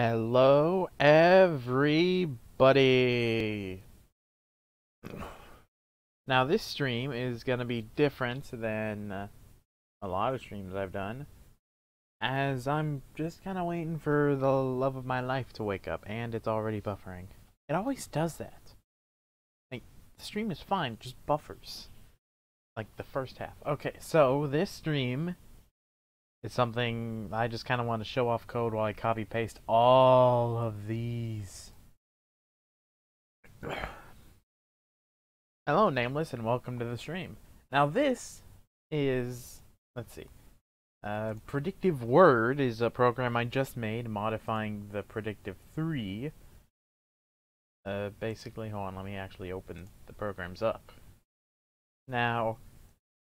Hello, everybody! Now, this stream is gonna be different than a lot of streams I've done, as I'm just kinda waiting for the love of my life to wake up, and it's already buffering. It always does that. Like, the stream is fine, it just buffers. Like, the first half. Okay, so this stream is something I just kinda want to show off code while I copy-paste all of these. Hello, Nameless, and welcome to the stream. Now, this is, let's see, Predictive Word is a program I just made modifying the Predictive 3. Basically, hold on, let me actually open the programs up. Now,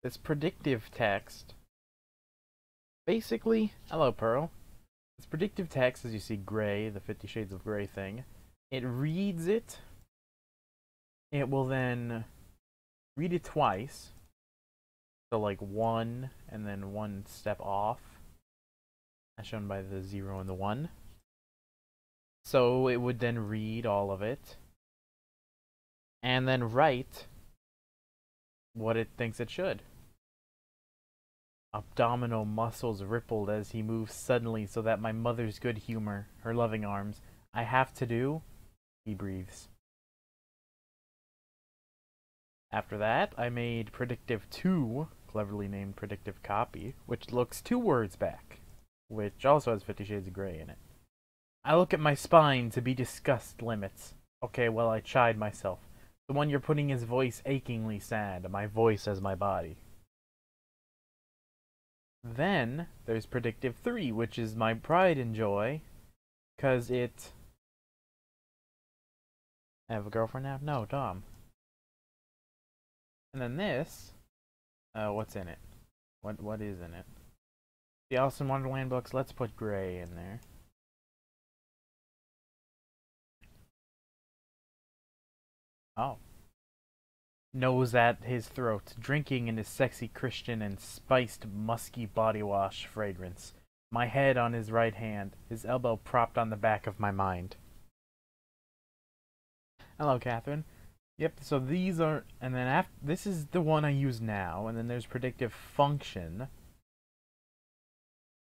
this predictive text, basically, hello, Pearl. This predictive text, as you see, gray, the 50 Shades of Grey thing, it reads it. It will then read it twice. So like one and then one step off, as shown by the 0 and the 1. So it would then read all of it and then write what it thinks it should. Abdominal muscles rippled as he moved suddenly so that my mother's good humor, her loving arms, I have to do, he breathes. After that, I made Predictive 2, cleverly named Predictive Copy, which looks 2 words back, which also has 50 Shades of Grey in it. I look at my spine to be disgust limits. Okay, well, I chide myself. The one you're putting his voice achingly sad, my voice as my body. Then, there's Predictive 3, which is my pride and joy, because it... I have a girlfriend now? No, Dom. And then this, what's in it? What is in it? The Alice in Wonderland books, let's put gray in there. Oh. Nose at his throat, drinking in his sexy Christian and spiced musky body wash fragrance. My head on his right hand, his elbow propped on the back of my mind. Hello, Catherine. Yep, so these are, and then after, this is the one I use now, and then there's Predictive Function,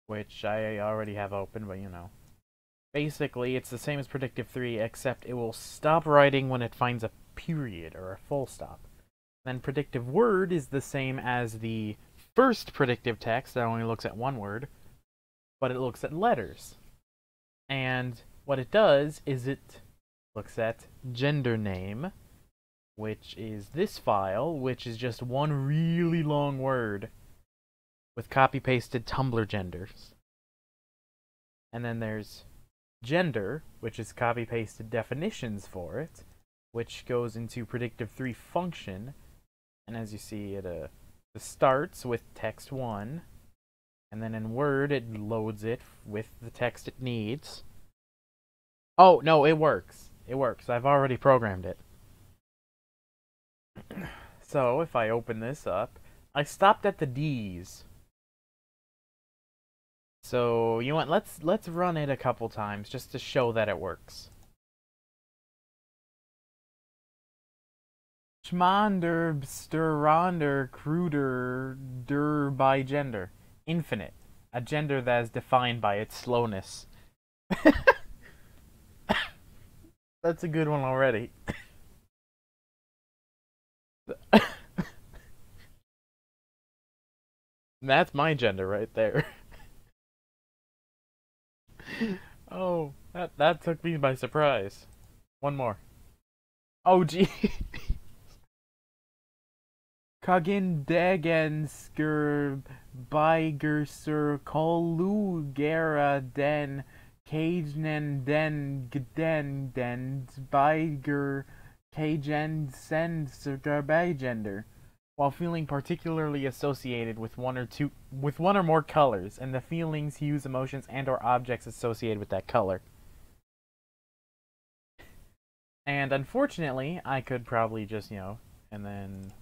which I already have open, but you know. Basically, it's the same as Predictive 3, except it will stop writing when it finds a period or a full stop. Then Predictive Word is the same as the first predictive text that only looks at one word, but it looks at letters. And what it does is it looks at gender name, which is this file, which is just one really long word with copy-pasted Tumblr genders. And then there's gender, which is copy-pasted definitions for it, which goes into Predictive 3 function. And as you see, it starts with text 1, and then in Word it loads it with the text it needs. Oh, no, it works. It works. I've already programmed it. So, if I open this up, I stopped at the D's. So, you know what, let's run it a couple times just to show that it works. Schmander, Sturronder, Cruder, Der by gender. Infinite. A gender that is defined by its slowness. That's a good one already. That's my gender right there. Oh, that took me by surprise. One more. Oh, gee. Kagin Degensker Bigerser Kolugera Den Kajnen Den Gden Den Biger Kajen Sen gender, while feeling particularly associated with one or more colors, and the feelings, hues, emotions, and or objects associated with that color. And unfortunately, I could probably just, and then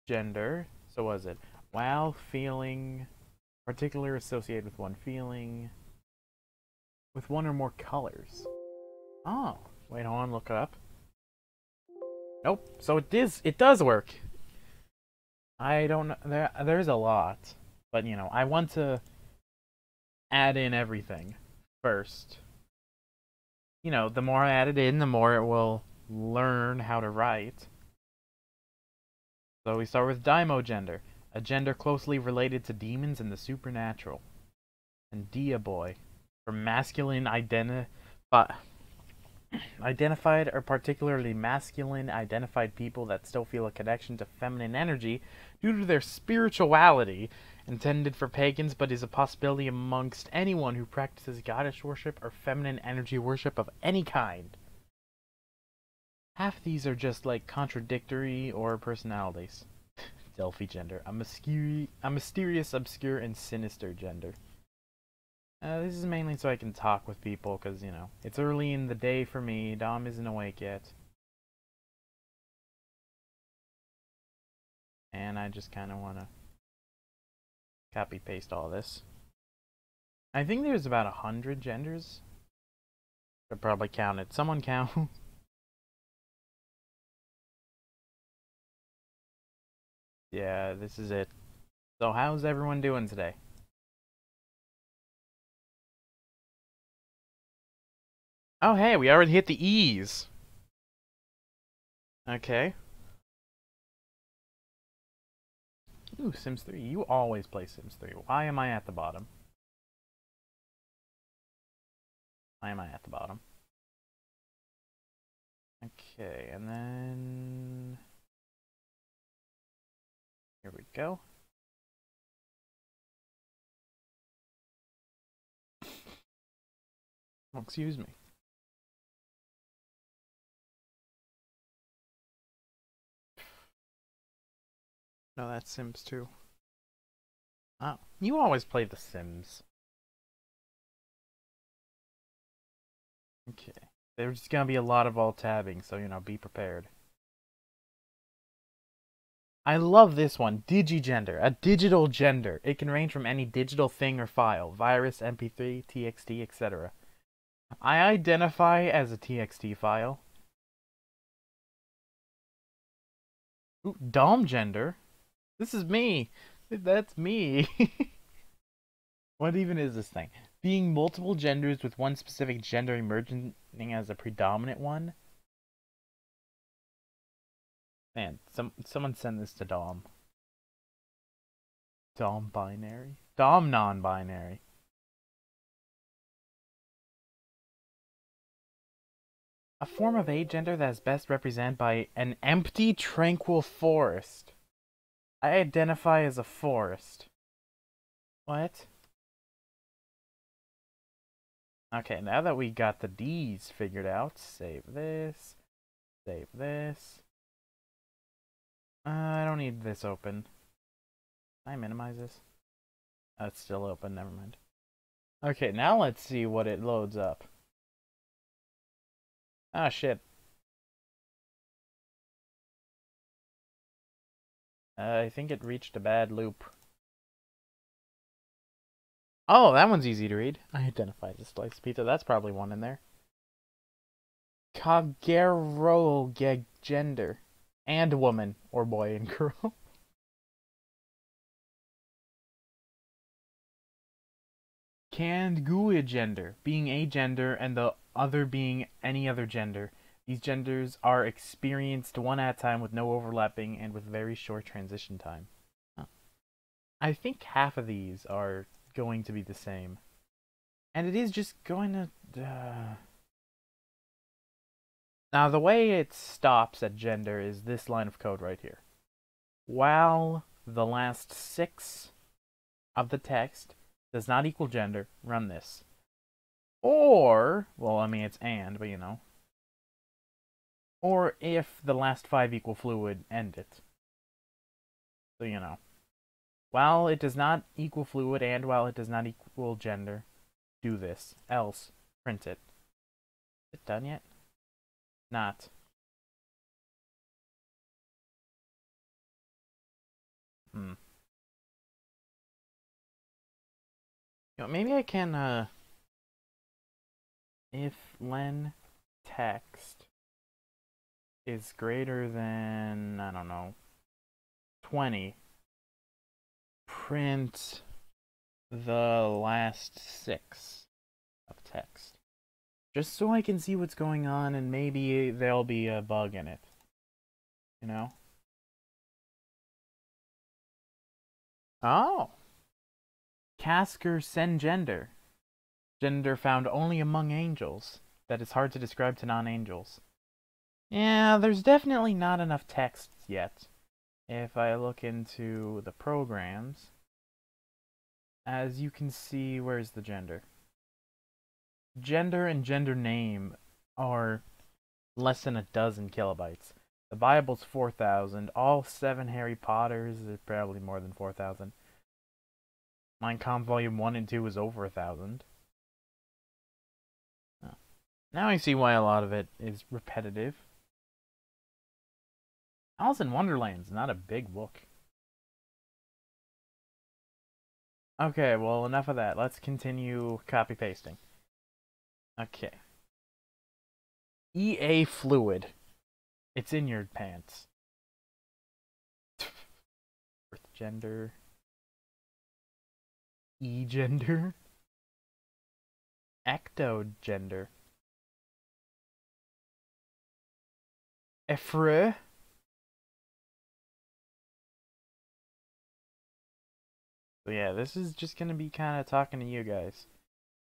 gender. So what is it? While feeling particularly associated with one feeling. with one or more colors. Oh, wait, hold on, look it up. Nope. So it does work. I don't know. There's a lot, but you know, I want to add in everything first. You know, the more I add it in, the more it will learn how to write. So we start with Daimo gender, a gender closely related to demons and the supernatural. And Dia boy, for masculine identified or particularly masculine identified people that still feel a connection to feminine energy due to their spirituality, intended for pagans but is a possibility amongst anyone who practices goddess worship or feminine energy worship of any kind. Half these are just like contradictory or personalities. Delphi gender, a mysterious, obscure, and sinister gender. This is mainly so I can talk with people, because, you know, it's early in the day for me. Dom isn't awake yet. And I just kind of want to copy-paste all this. I think there's about 100 genders. Should probably count it. Someone count. Yeah, this is it. So how's everyone doing today? Oh, hey, we already hit the E's. Okay. Ooh, Sims 3. You always play Sims 3. Why am I at the bottom? Why am I at the bottom? Okay, and then... Here we go. Oh, excuse me. No, that's Sims 2. Oh, you always play The Sims. Okay. There's gonna be a lot of alt-tabbing, so, you know, be prepared. I love this one. Digigender. A digital gender. It can range from any digital thing or file. Virus, MP3, TXT, etc. I identify as a TXT file. Ooh, Dom gender. This is me. That's me. What even is this thing? Being multiple genders with one specific gender emerging as a predominant one? Man, someone send this to Dom. Dom binary? Dom non-binary. A form of agender that is best represented by an empty, tranquil forest. I identify as a forest. What? Okay, now that we got the D's figured out, save this. Save this. I don't need this open. Can I minimize this? Oh, it's still open, never mind. Okay, now let's see what it loads up. Ah, shit. I think it reached a bad loop. Oh, that one's easy to read. I identify as a slice of pizza. That's probably one in there. Kagero gender. And woman, or boy and girl. Canned GUI gender, being a gender and the other being any other gender. These genders are experienced one at a time with no overlapping and with very short transition time. Huh. I think half of these are going to be the same. And it is just going to... Now, the way it stops at gender is this line of code right here. While the last 6 of the text does not equal gender, run this. Or, well, I mean, it's and, but you know. Or if the last 5 equal fluid, end it. So, you know. While it does not equal fluid and while it does not equal gender, do this. Else, print it. Is it done yet? Not. Hmm. You know, maybe I can, If len text is greater than, I don't know, 20, print the last 6 of text. Just so I can see what's going on and maybe there'll be a bug in it. You know? Oh! Casker Sengender. Gender found only among angels. That is hard to describe to non-angels. Yeah, there's definitely not enough text yet. If I look into the programs, as you can see, where's the gender? Gender and gender name are less than a dozen kilobytes. The Bible's 4,000. All 7 Harry Potters is probably more than 4,000. Mein Kampf Volume 1 and 2 is over 1,000. Oh. Now I see why a lot of it is repetitive. Alice in Wonderland's not a big book. Okay, well, enough of that. Let's continue copy-pasting. Okay. EA Fluid. It's in your pants. Birth gender. E-gender. Ectogender. Effre. So yeah, this is just gonna be kind of talking to you guys.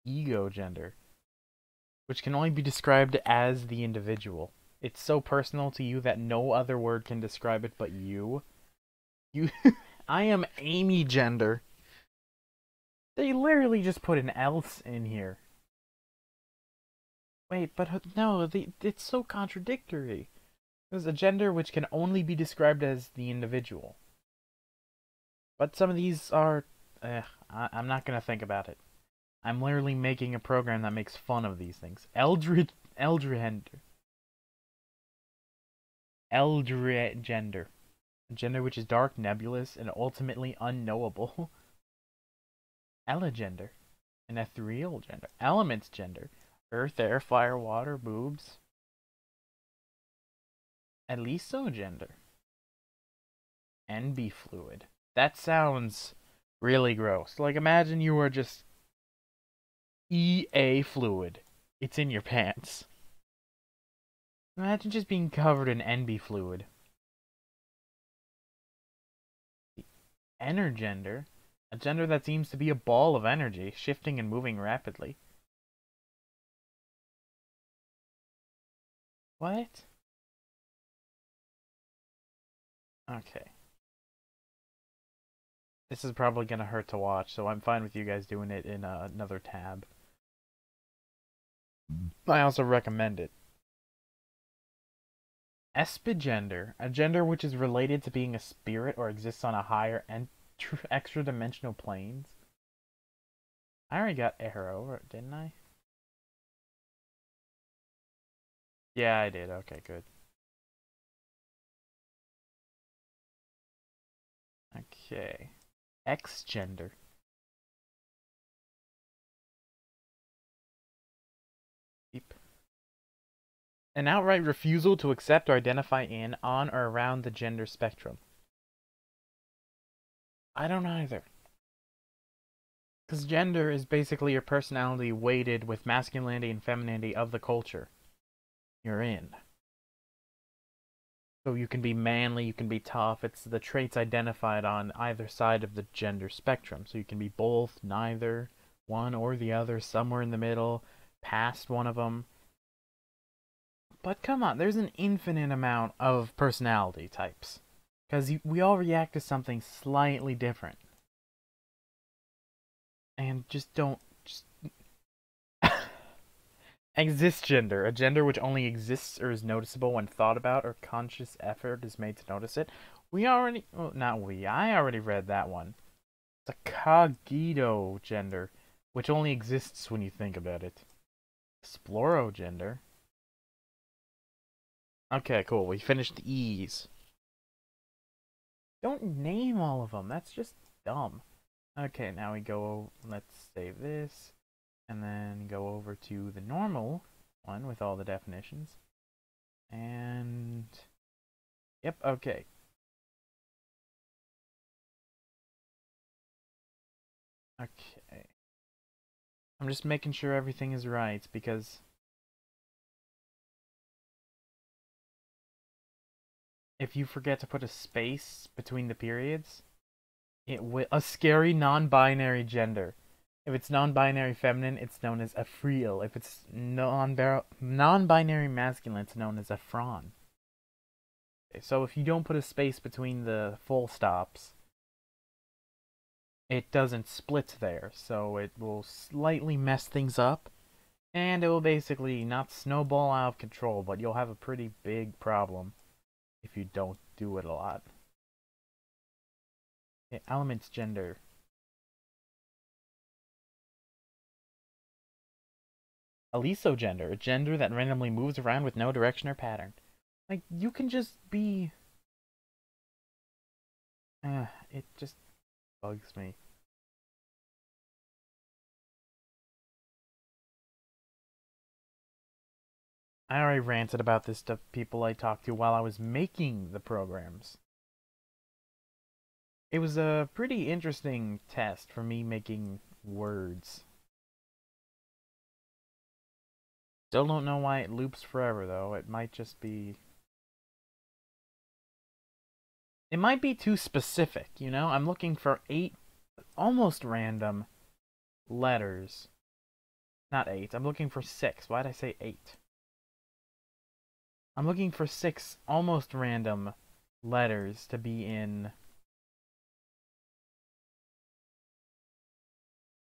Ego gender, which can only be described as the individual. It's so personal to you that no other word can describe it but you. You, I am Amy gender. They literally just put an else in here. Wait, but no, it's so contradictory. There's a gender which can only be described as the individual. But some of these are... I'm not gonna think about it. I'm literally making a program that makes fun of these things. Eldregender. Eldregender. A gender which is dark, nebulous, and ultimately unknowable. Elegender. An ethereal gender. Elements gender. Earth, air, fire, water, boobs. Elisogender. NB fluid. That sounds really gross. Like, imagine you were just EA fluid. It's in your pants. Imagine just being covered in NB fluid. Energender. A gender that seems to be a ball of energy, shifting and moving rapidly. What? Okay. This is probably gonna hurt to watch, so I'm fine with you guys doing it in another tab. I also recommend it. Espigender, a gender which is related to being a spirit or exists on a higher extra-dimensional planes. I already got arrow, didn't I? Yeah, I did. Okay, good. Okay. X-gender. Beep. An outright refusal to accept or identify in, on, or around the gender spectrum. I don't either. Because gender is basically your personality weighted with masculinity and femininity of the culture you're in. So you can be manly, you can be tough. It's the traits identified on either side of the gender spectrum. So you can be both, neither, one or the other, somewhere in the middle, past one of them. But come on, there's an infinite amount of personality types. Because we all react to something slightly different. And just don't... Exist gender, a gender which only exists or is noticeable when thought about or conscious effort is made to notice it. We already... Well, not we. I already read that one. It's a cogito gender, which only exists when you think about it. Exploro gender. Okay, cool. We finished the E's. Don't name all of them. That's just dumb. Okay, now we go... Let's save this. And then go over to the normal one with all the definitions. And... Yep, okay. Okay. I'm just making sure everything is right, because if you forget to put a space between the periods, it will a scary non-binary gender. If it's non-binary feminine, it's known as a friel. If it's non-binary masculine, it's known as a fran. Okay, so if you don't put a space between the full stops, it doesn't split there, so it will slightly mess things up, and it will basically not snowball out of control, but you'll have a pretty big problem if you don't do it a lot. Okay, elements gender. Alisogender, a gender that randomly moves around with no direction or pattern. Like, you can just be... it just bugs me. I already ranted about this to people I talked to while I was making the programs. It was a pretty interesting test for me making words. Still don't know why it loops forever, though. It might just be... It might be too specific, you know? I'm looking for 8 almost random letters. Not 8. I'm looking for 6. Why'd I say 8? I'm looking for 6 almost random letters to be in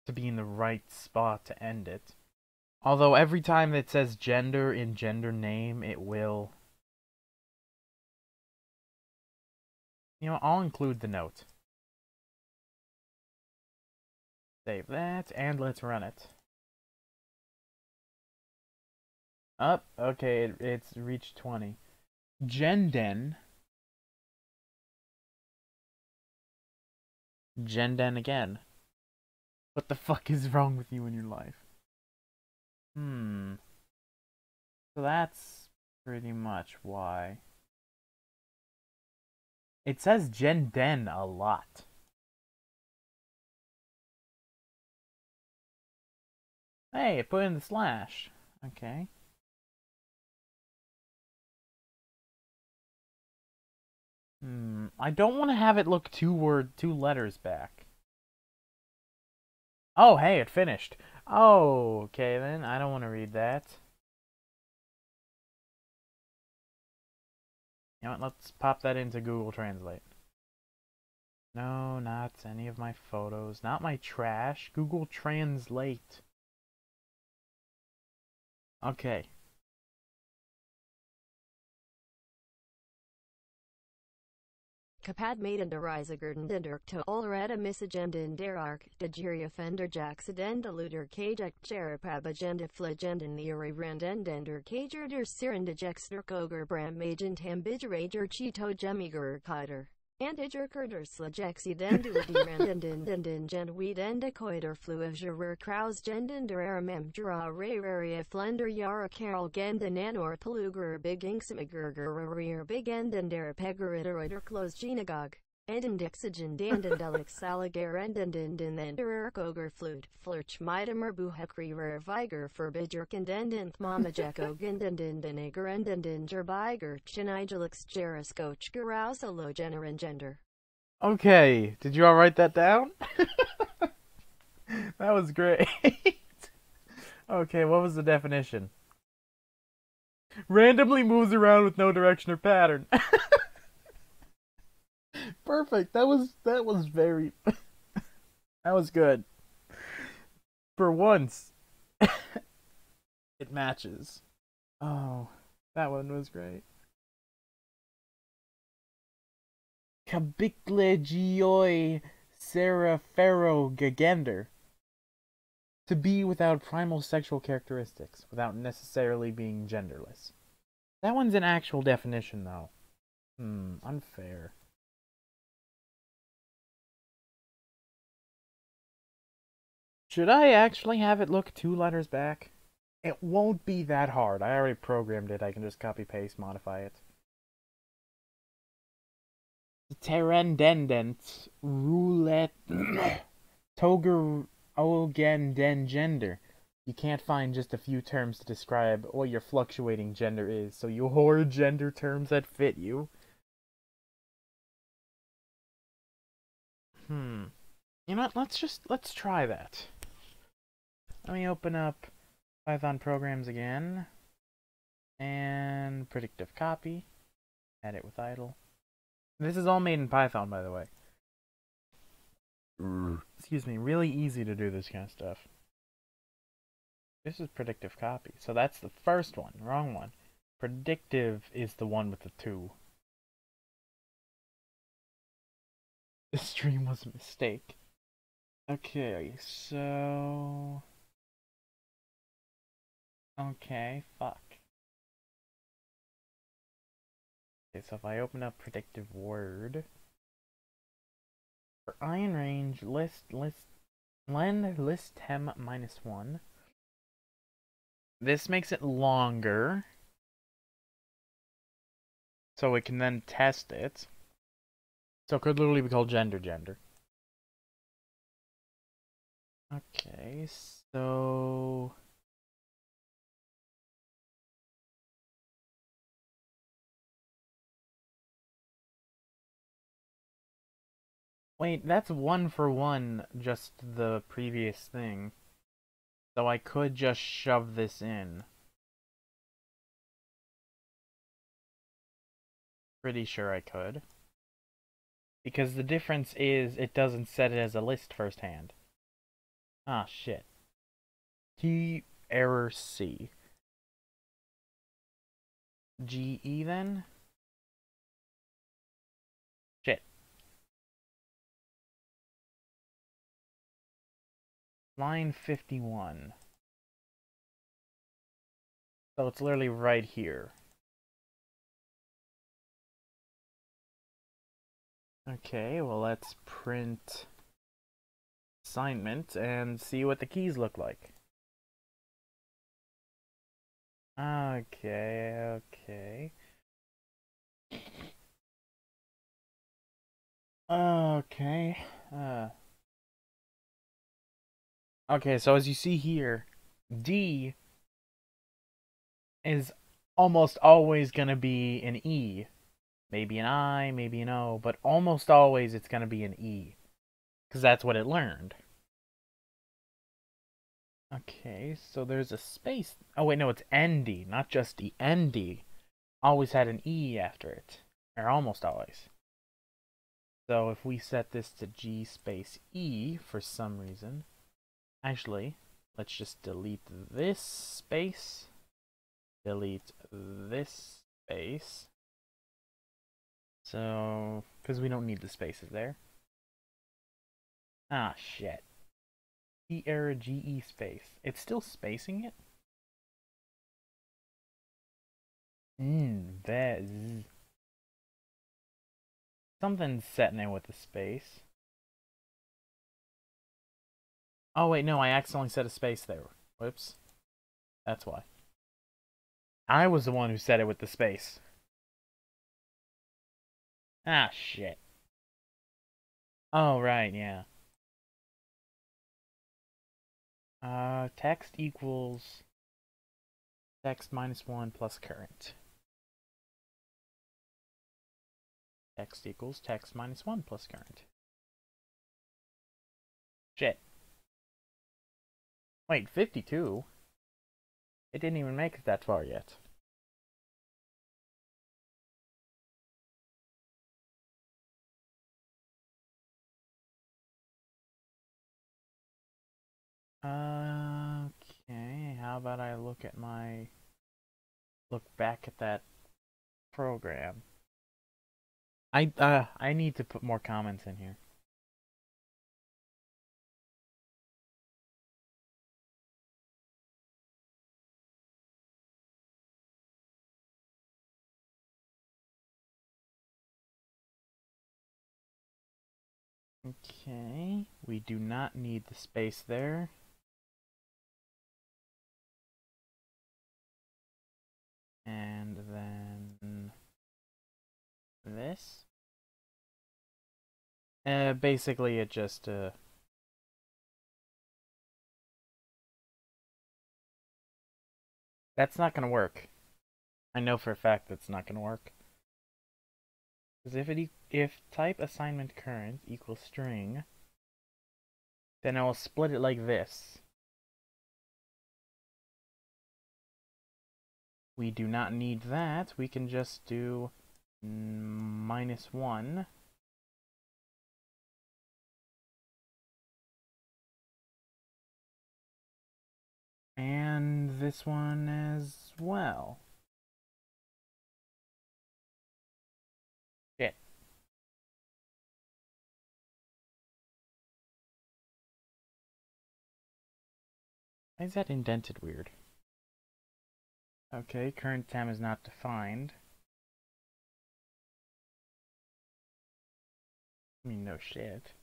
the right spot to end it. Although every time it says gender in gender name, it will... You know, I'll include the note. Save that, and let's run it. Up, okay, it's reached 20. Genden. Genden again. What the fuck is wrong with you in your life? So that's pretty much why. It says Genden a lot. Hey, it put in the slash. Okay. I don't want to have it look 2 letters back. Oh, hey, it finished. Oh, okay then. I don't want to read that. You know what? Let's pop that into Google Translate. No, not any of my photos. Not my trash. Google Translate. Okay. Kapad maiden der Reisigurden den der to Olreda misagenda in der Ark, de Jiria Fender Jacksidenda Luder Kajak Cherapab agenda Flagenda Neari Randenden der Kager der Sirinda Jexter Koger Bram Magent Hambijerager Cheeto Jemiger Kider. And Igerkurder Slajexidenda Randenden Genweedenda Koider Fluivgerer Kraus Gendender Aramem Jura Raria Flender Yara Carol Genda Nanor Peluger Big Inksimigerger Rear Big Endender Pegerider Close Genagog. Endendixogen Dandendelix Saligar Endendender Koger Flute Flurch Midamer Buhekrier Viger Forbidjerkendendent Mamajeko Gendendendeniger Endender Biger Chinigelix Jeriskoch Garausalo Generengender. Okay, did you all write that down? That was great. Okay, what was the definition? Randomly moves around with no direction or pattern. Perfect. That was very that was good. For once it matches. Oh, that one was great. Kabiklegioi Serafero Gagender. To be without primal sexual characteristics, without necessarily being genderless. That one's an actual definition, though. Unfair. Should I actually have it look 2 letters back? It won't be that hard. I already programmed it. I can just copy paste, modify it. Terendendent roulette toger ogen gender. You can't find just a few terms to describe what your fluctuating gender is, so you hoard gender terms that fit you. You know what? Let's try that. Let me open up Python programs again. And predictive copy. Edit with idle. This is all made in Python, by the way. Excuse me, really easy to do this kind of stuff. This is predictive copy. So that's the first one. Wrong one. Predictive is the one with the 2. The stream was a mistake. Okay, so... Okay, fuck. Okay, so if I open up predictive word... For iron range, lend list tem -1. This makes it longer. So we can then test it. So it could literally be called gender. Okay, so... Wait, that's 1-for-1, just the previous thing. So I could just shove this in. Pretty sure I could. Because the difference is it doesn't set it as a list firsthand. Ah, shit. Key error C. GE then? Shit. Line 51. So it's literally right here. Okay, well let's print assignment and see what the keys look like. Okay. Okay. Okay, so as you see here, D is almost always going to be an E. Maybe an I, maybe an O, but almost always it's going to be an E. Because that's what it learned. Okay, so there's a space. Oh, wait, no, it's ND, not just the ND. Always had an E after it. Or almost always. So if we set this to G space E for some reason. Actually, let's just delete this space. Delete this space. So, because we don't need the spaces there. Ah, shit. E error GE space. It's still spacing it? That something's setting it with the space. Oh, wait, no, I accidentally set a space there. Whoops. That's why. I was the one who set it with the space. Ah, shit. Oh, right, yeah. Text equals text -1 plus current. Text equals text -1 plus current. Shit. Wait, 52? It didn't even make it that far yet. Okay, how about I look back at that program. I need to put more comments in here. Okay, we do not need the space there. Basically it just, that's not gonna work. I know for a fact that's not gonna work. Because if type assignment current equals string, then I will split it like this. We do not need that. We can just do -1. And this one as well. Shit. Why is that indented weird? Okay, current temp is not defined. I mean, no shit.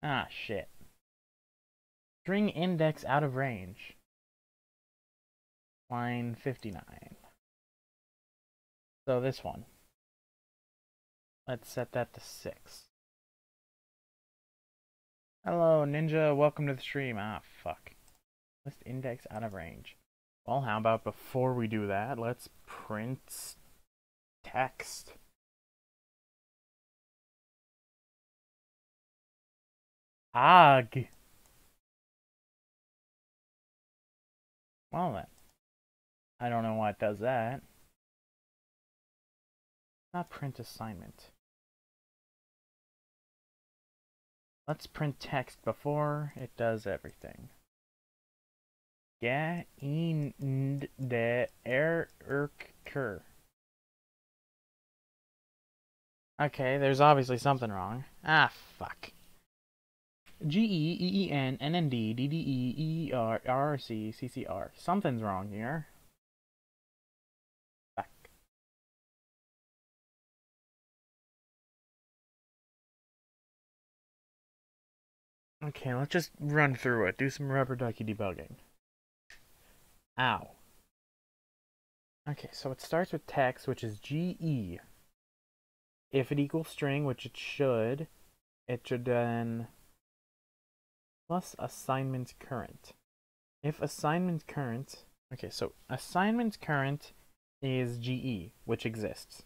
Ah, shit. String index out of range. Line 59. So this one. Let's set that to 6. Hello, Ninja. Welcome to the stream. Ah, fuck. List index out of range. Well, how about before we do that, let's print text. Ag. Well then. I don't know why it does that. Not print assignment. Let's print text before it does everything. Ja in de erker. Okay, there's obviously something wrong. Ah, fuck. GEEEN NND DDE EER RC CCR. Something's wrong here. Fuck. Okay, let's just run through it. Do some rubber ducky debugging. Ow. Okay, so it starts with text, which is GE. If it equals string, which it should then plus assignment current. If assignment current, okay, so assignment current is GE, which exists.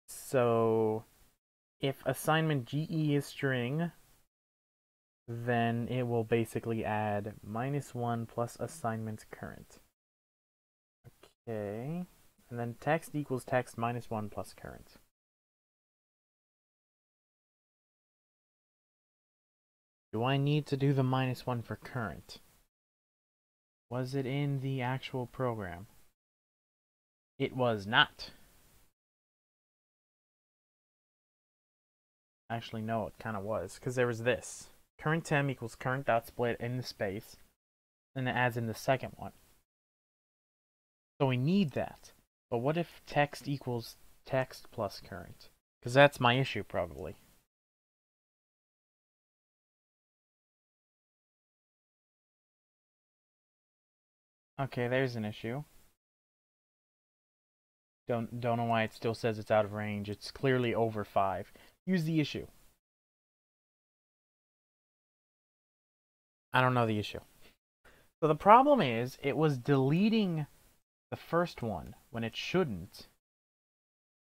So if assignment GE is string, then it will basically add -1 plus assignment current. Okay, and then text equals text -1 plus current. Do I need to do the -1 for current? Was it in the actual program? It was not. Actually, no, it kind of was, because there was this. Current temp equals current dot split in the space, and it adds in the second one. So we need that. But what if text equals text plus current? Because that's my issue, probably. Okay, there's an issue. Don't know why it still says it's out of range. It's clearly over 5. Use the issue. I don't know the issue. So the problem is, it was deleting the first one when it shouldn't.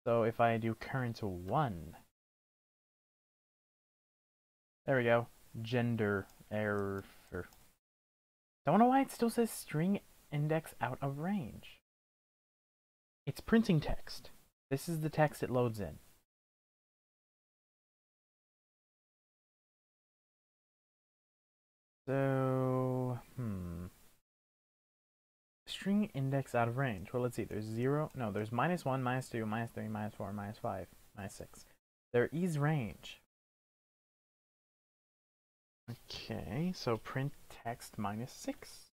So if I do current 1, there we go. Gender error. Don't know why it still says string index out of range. It's printing text. This is the text it loads in. So, string index out of range. Well, let's see. There's 0. No, there's -1, -2, -3, -4, -5, -6. There is range. Okay, so print text -6.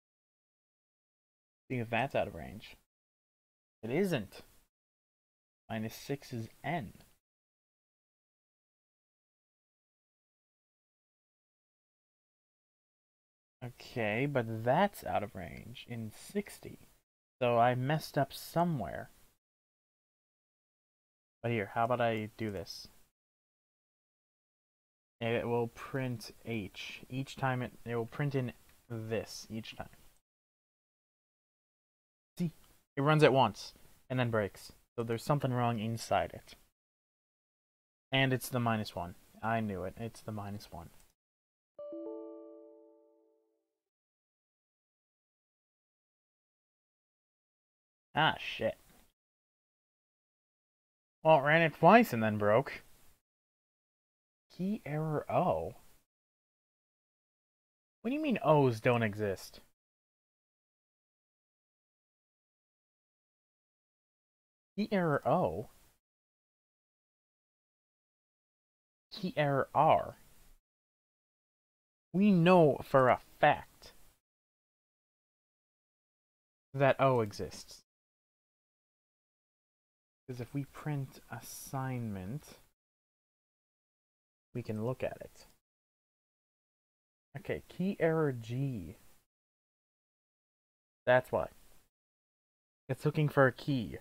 See if that's out of range. It isn't. -6 is n. Okay, but that's out of range in 60. So I messed up somewhere. But here, how about I do this? It will print H. Each time it will print in this each time. See? It runs at once, and then breaks. So there's something wrong inside it. And it's the -1. I knew it. It's the -1. Ah, shit. Well, it ran it twice and then broke. Key error O? What do you mean O's don't exist? Key error O? Key error R? We know for a fact that O exists. Because if we print assignment, we can look at it. Okay, key error G. That's why. It's looking for a key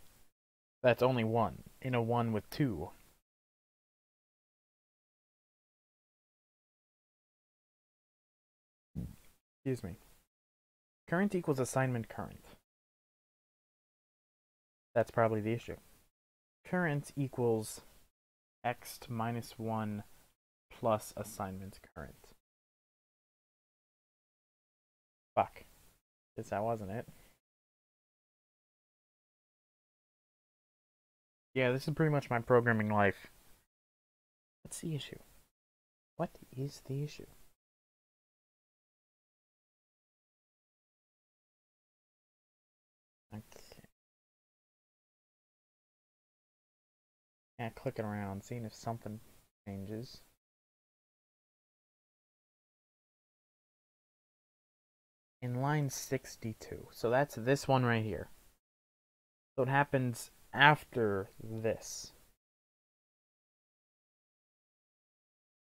that's only 1 in a 1 with 2. Excuse me. Current equals assignment current. That's probably the issue. Current equals x -1 plus assignment current. Fuck. Guess that wasn't it. Yeah, this is pretty much my programming life. What's the issue? What is the issue? Okay. Yeah, clicking around, seeing if something changes. In line 62. So that's this one right here. So it happens after this.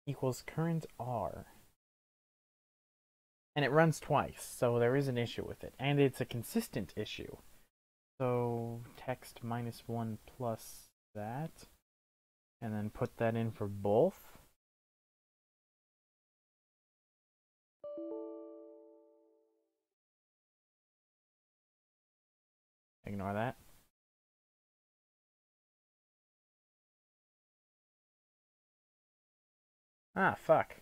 Equals current R. And it runs twice, so there is an issue with it. And it's a consistent issue. So text -1 plus that. And then put that in for both. Ignore that. Ah, fuck.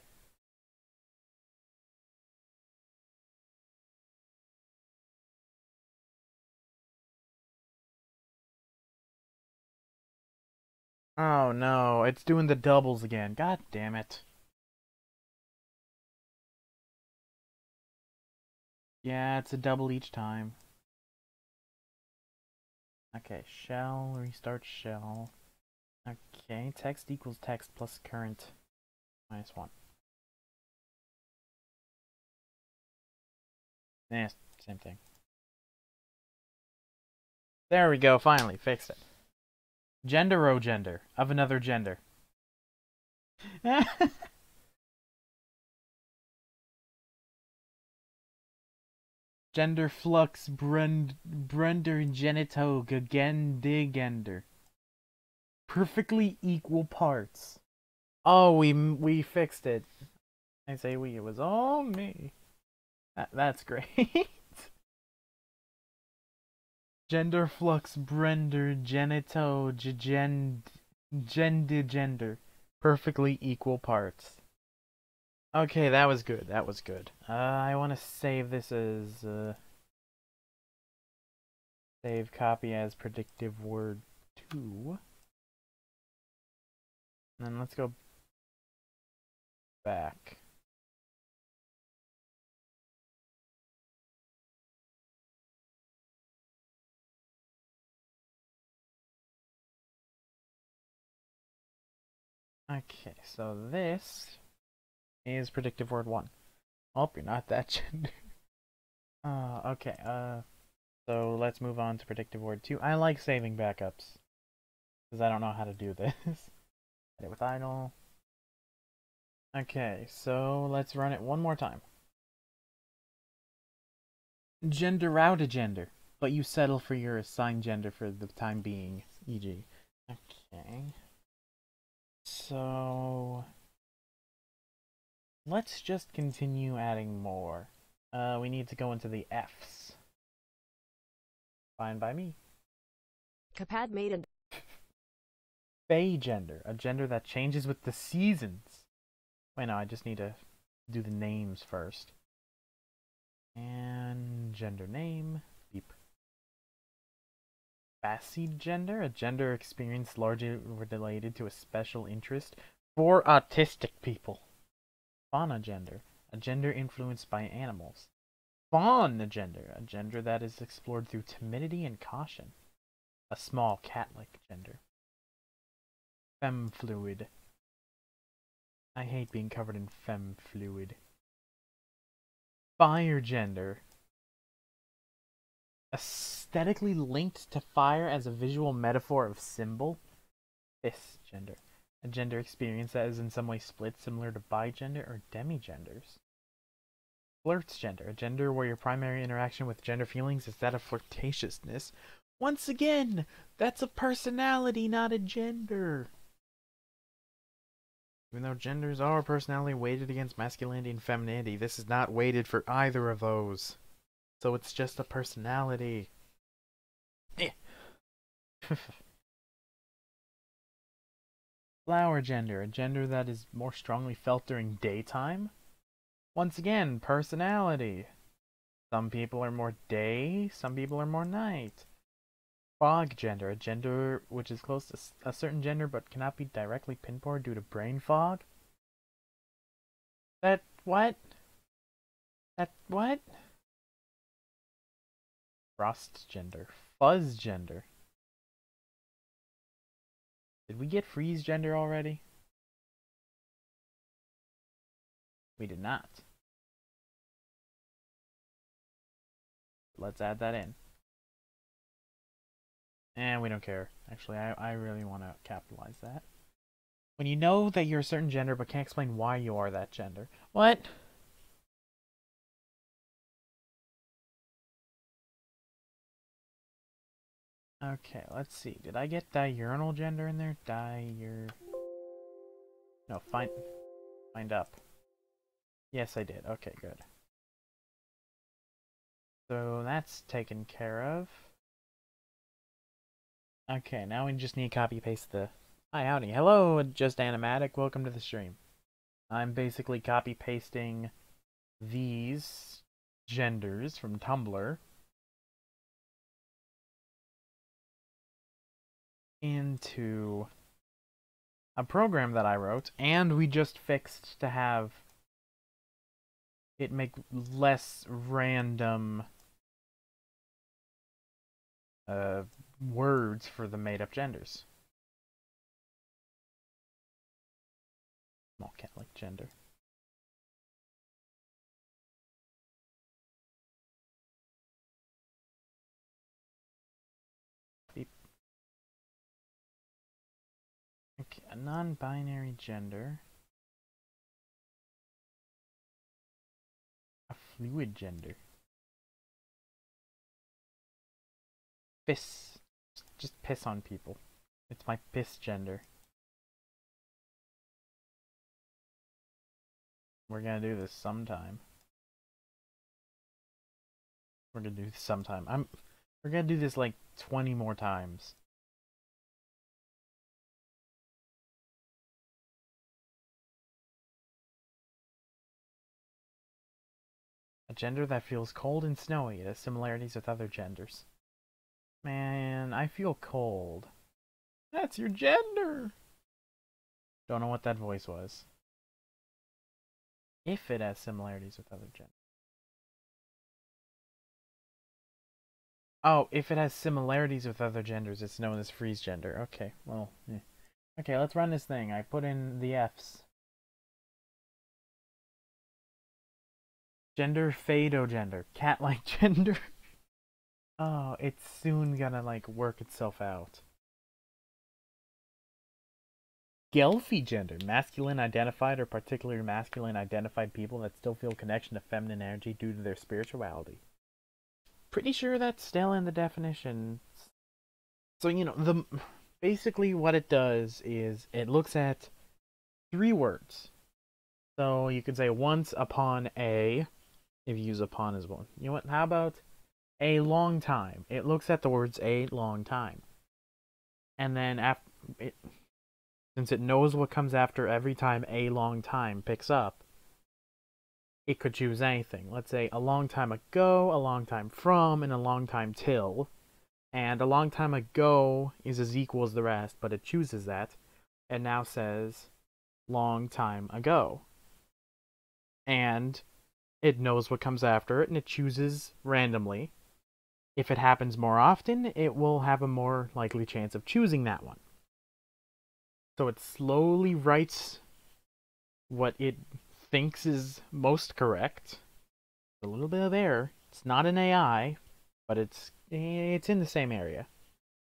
Oh no, it's doing the doubles again. God damn it. Yeah, it's a double each time. Okay, shell, restart shell. Okay, text equals text plus current -1. Eh, same thing. There we go, finally, fixed it. Gender o gender, of another gender. Gender flux brunder genito gender. Perfectly equal parts. Oh, we fixed it. I say we, it was all me. That's great. Gender flux brender genito gender. Perfectly equal parts. Okay, that was good. That was good. I want to save this as save copy as predictive word 2. And then let's go back. Okay, so this is predictive word 1. Oh, you're not that gender. Okay, so let's move on to predictive word 2. I like saving backups, because I don't know how to do this. Edit with idle. Okay, so let's run it one more time. Gender out a gender, but you settle for your assigned gender for the time being, e.g. Okay. Okay. So let's just continue adding more. We need to go into the F's. Fine by me. Kapad maiden. Fae gender, a gender that changes with the seasons. Wait, no, I just need to do the names first. And gender name, beep. Baseed gender, a gender experience largely related to a special interest for autistic people. Fauna gender, a gender influenced by animals. Fawn gender, a gender that is explored through timidity and caution. A small cat-like gender. Femme fluid. I hate being covered in femme fluid. Fire gender. Aesthetically linked to fire as a visual metaphor of symbol. Cis gender. A gender experience that is in some way split, similar to bigender or demigenders. Flirts gender. A gender where your primary interaction with gender feelings is that of flirtatiousness. Once again, that's a personality, not a gender. Even though genders are personality weighted against masculinity and femininity, this is not weighted for either of those. So it's just a personality. Flower gender, a gender that is more strongly felt during daytime. Once again, personality. Some people are more day, some people are more night. Fog gender, a gender which is close to a certain gender but cannot be directly pinpointed due to brain fog. That what? That what? Frost gender. Fuzz gender. Did we get freeze gender already? We did not. Let's add that in. And we don't care. Actually, I really want to capitalize that. When you know that you're a certain gender but can't explain why you are that gender. What? Okay, let's see. Did I get diurnal gender in there? No, find up. Yes, I did. Okay, good. So that's taken care of. Okay, now we just need to copy paste the... Hi, howdy. Hello, just animatic. Welcome to the stream. I'm basically copy pasting these genders from Tumblr into a program that I wrote, and we just fixed to have it make less random words for the made-up genders. Small cat-like gender. Beep. Okay, a non-binary gender. A fluid gender. Piss. Just piss on people. It's my piss gender. We're gonna do this sometime. We're gonna do this sometime. We're gonna do this like 20 more times. A gender that feels cold and snowy. It has similarities with other genders. Man, I feel cold. That's your gender! Don't know what that voice was. If it has similarities with other genders. Oh, if it has similarities with other genders, it's known as freeze gender. Okay, well, yeah. Okay, let's run this thing. I put in the F's. Gender fado gender. Cat-like gender. Oh, it's soon gonna, like, work itself out. Gelfie gender. Masculine identified or particularly masculine identified people that still feel connection to feminine energy due to their spirituality. Pretty sure that's still in the definition. So, you know, Basically, what it does is it looks at 3 words. So you could say once upon a, if you use upon as one. You know what? How about a long time? It looks at the words a long time. And then since it knows what comes after every time a long time picks up, it could choose anything. Let's say a long time ago, a long time from, and a long time till. And a long time ago is as equal as the rest, but it chooses that, and now says long time ago. And it knows what comes after it, and it chooses randomly. If it happens more often, it will have a more likely chance of choosing that one. So it slowly writes what it thinks is most correct. A little bit of error. It's not an AI, but it's in the same area.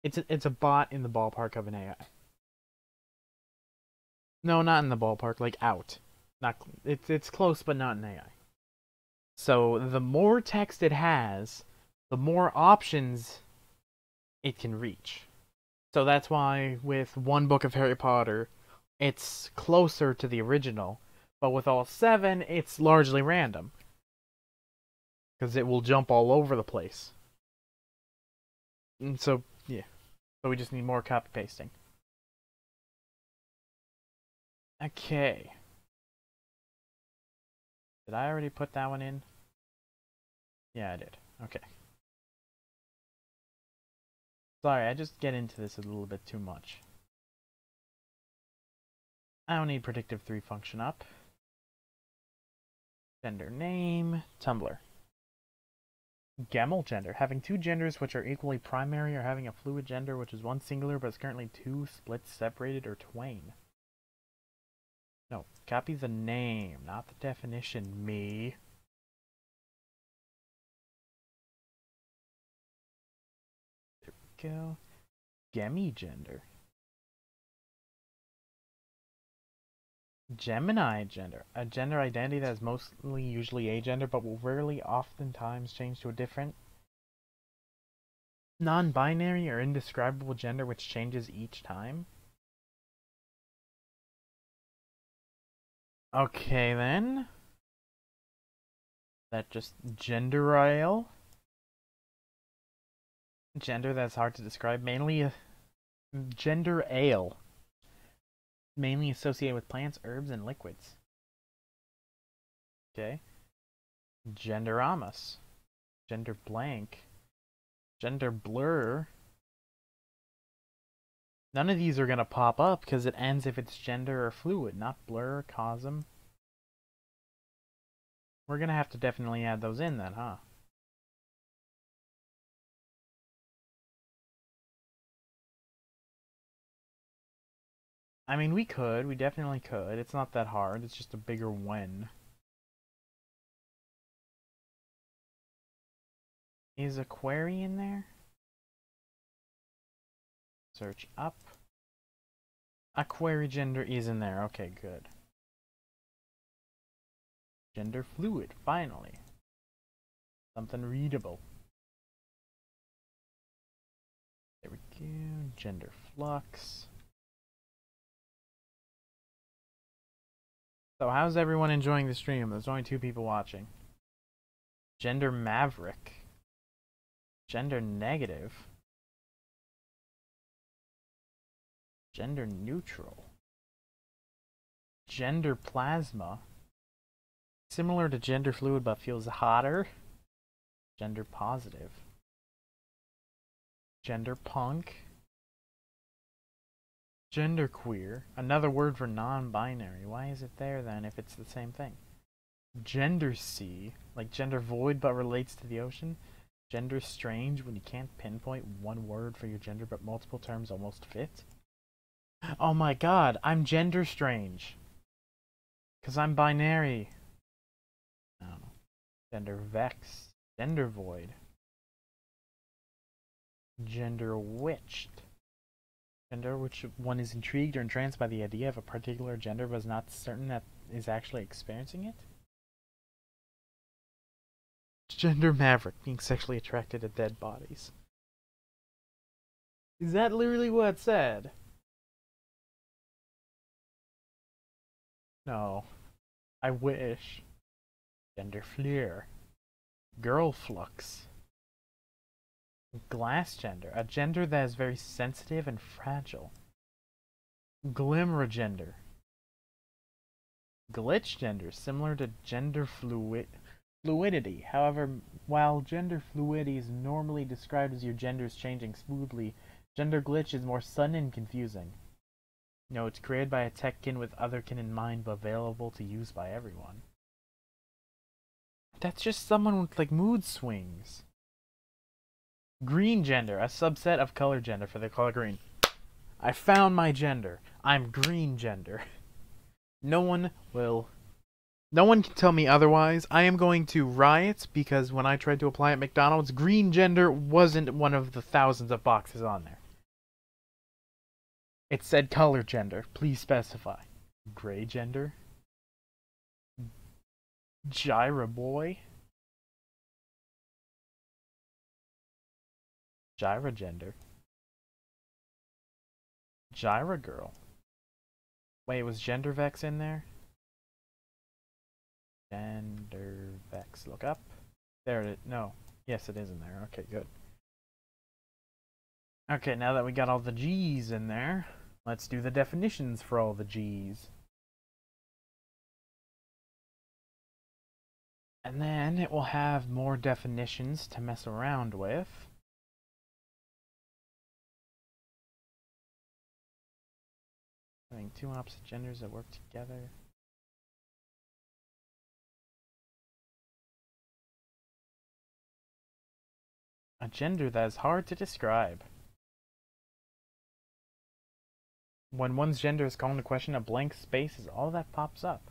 It's a bot in the ballpark of an AI. No, not in the ballpark. Like out. Not it's close, but not an AI. So the more text it has, the more options it can reach. So that's why with one book of Harry Potter, it's closer to the original, but with all 7, it's largely random. Because it will jump all over the place. And so, yeah. So we just need more copy pasting. Okay. Did I already put that one in? Yeah, I did. Okay. Sorry, I just get into this a little bit too much. I don't need predictive 3 function up. Gender name, Tumblr. Gemel gender, having 2 genders which are equally primary, or having a fluid gender which is one singular but is currently 2 splits, separated, or twain. No, copy the name, not the definition, me. There we go. Gemi gender. Gemini gender, a gender identity that is mostly usually a gender but will rarely oftentimes change to a different non-binary or indescribable gender which changes each time. Okay then. That just genderile. Gender that's hard to describe, mainly gender ale. Mainly associated with plants, herbs, and liquids. Okay. Genderamos. Gender blank. Gender blur. None of these are going to pop up because it ends if it's gender or fluid, not blur, cosm. We're going to have to definitely add those in then, huh? I mean, we could. We definitely could. It's not that hard. It's just a bigger when. Is a query in there? Search up. A query gender is in there. Okay, good. Gender fluid, finally. Something readable. There we go. Gender flux. So how's everyone enjoying the stream? There's only 2 people watching. Gender maverick. Gender negative. Gender neutral. Gender plasma. Similar to gender fluid but feels hotter. Gender positive. Gender punk. Genderqueer. Another word for non-binary. Why is it there then if it's the same thing? Gender sea. Like gender void but relates to the ocean. Gender strange when you can't pinpoint one word for your gender but multiple terms almost fit. Oh my god, I'm gender strange. Because I'm binary. I don't know. Gender vex. Gender void. Gender witched. Gender which one is intrigued or entranced by the idea of a particular gender but is not certain that is actually experiencing it. Gender maverick, being sexually attracted to dead bodies. Is that literally what it said? No. I wish. Gender flair. Girl flux. Glass gender. A gender that is very sensitive and fragile. Glimmer gender. Glitch gender. Similar to gender fluidity. However, while gender fluidity is normally described as your genders changing smoothly, gender glitch is more sudden and confusing. No, it's created by a techkin with otherkin in mind but available to use by everyone. That's just someone with, like, mood swings. Green gender, a subset of color gender for the color green. I found my gender. I'm green gender. No one can tell me otherwise. I am going to riot because when I tried to apply at McDonald's, green gender wasn't one of the thousands of boxes on there. It said color gender. Please specify. Gray gender? Gyra boy? Gyra gender? Gyra girl? Wait, was gender vex in there? Gender vex. Look up. There it is. No. Yes, it is in there. Okay, good. Okay, now that we got all the G's in there, let's do the definitions for all the G's. And then it will have more definitions to mess around with. Having two opposite genders that work together. A gender that is hard to describe. When one's gender is called into question, a blank space is all that pops up.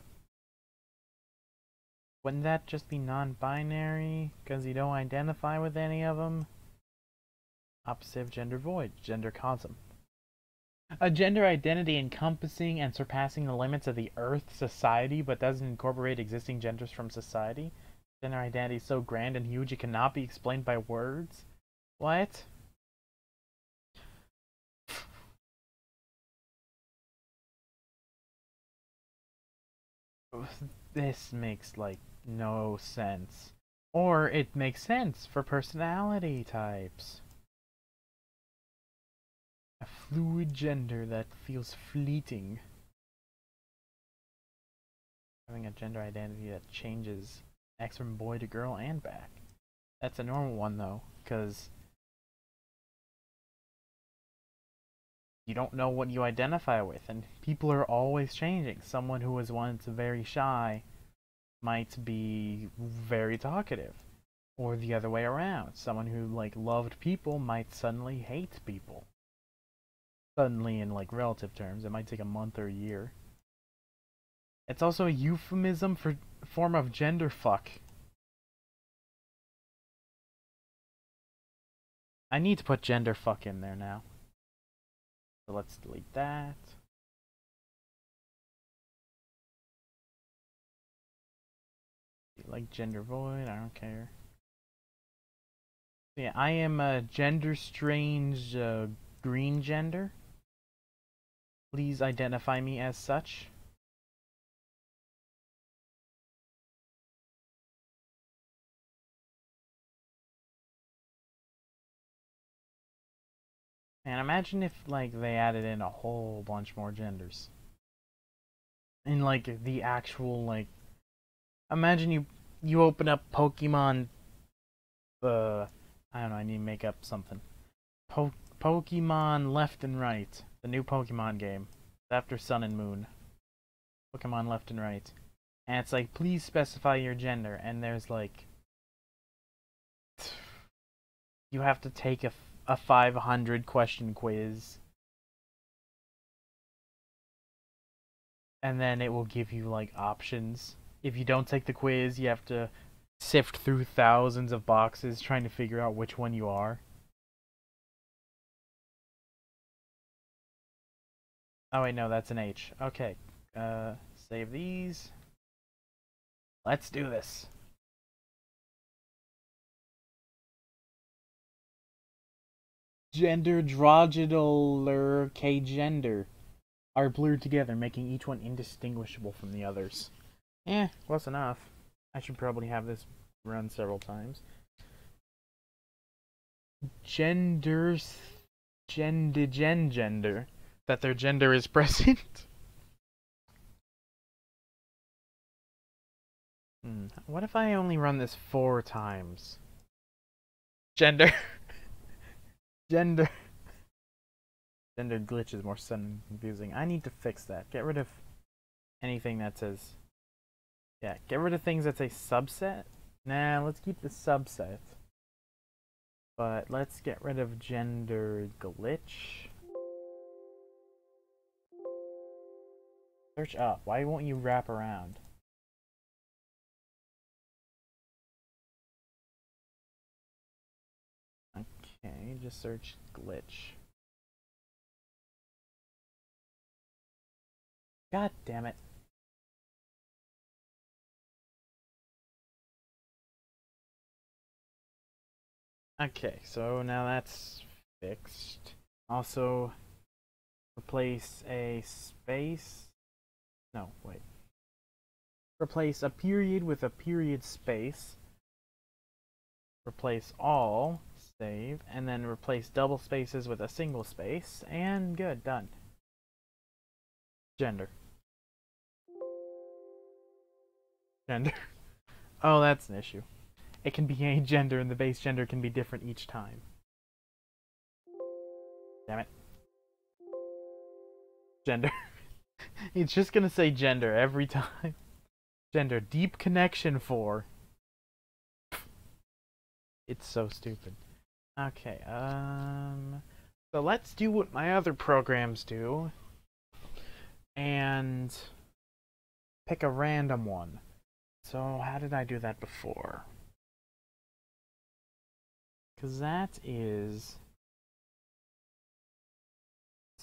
Wouldn't that just be non-binary, because you don't identify with any of them? Opposite of gender void, gender cosm. A gender identity encompassing and surpassing the limits of the Earth society, but doesn't incorporate existing genders from society. Gender identity is so grand and huge it cannot be explained by words. What? This makes, like, no sense. Or it makes sense for personality types. A fluid gender that feels fleeting. Having a gender identity that changes X from boy to girl and back. That's a normal one though, because you don't know what you identify with, and people are always changing. Someone who was once very shy might be very talkative, or the other way around. Someone who, like, loved people might suddenly hate people. Suddenly, in, like, relative terms, it might take a month or a year. It's also a euphemism for form of gender fuck. I need to put gender fuck in there now. So let's delete that. Like gender void, I don't care. Yeah, I am a gender strange green gender. Please identify me as such. And imagine if, like, they added in a whole bunch more genders. In, like, the actual, like, imagine you open up Pokemon, I don't know, I need to make up something. Pokemon Left and Right, the new Pokemon game. It's after Sun and Moon. Pokemon Left and Right. And it's like, please specify your gender, and there's, like, you have to take a 500 question quiz. And then it will give you, like, options. If you don't take the quiz, you have to sift through thousands of boxes trying to figure out which one you are. Oh wait, no, that's an H. Okay. Save these. Let's do this. gender, drogidaler, k-gender are blurred together, making each one indistinguishable from the others. Close enough. I should probably have this run several times. Genders, gender, that their gender is present. What if I only run this 4 times? Gender. Gender. Gender glitch is more sudden and confusing. I need to fix that. Get rid of anything that says... Yeah, get rid of things that say subset. Nah, let's keep the subset. But let's get rid of gender glitch. Search up. Why won't you wrap around? Okay, just search glitch. God damn it. Okay, so now that's fixed. Also, replace a space. No, wait. Replace a period with a period space. Replace all, save, and then replace double spaces with a single space, and good, done. Gender. Gender. Oh, that's an issue. It can be a gender, and the base gender can be different each time. Damn it. Gender. It's just gonna say gender every time. Gender. Deep connection for. It's so stupid. Okay, so let's do what my other programs do. And pick a random one. So how did I do that before? Because that is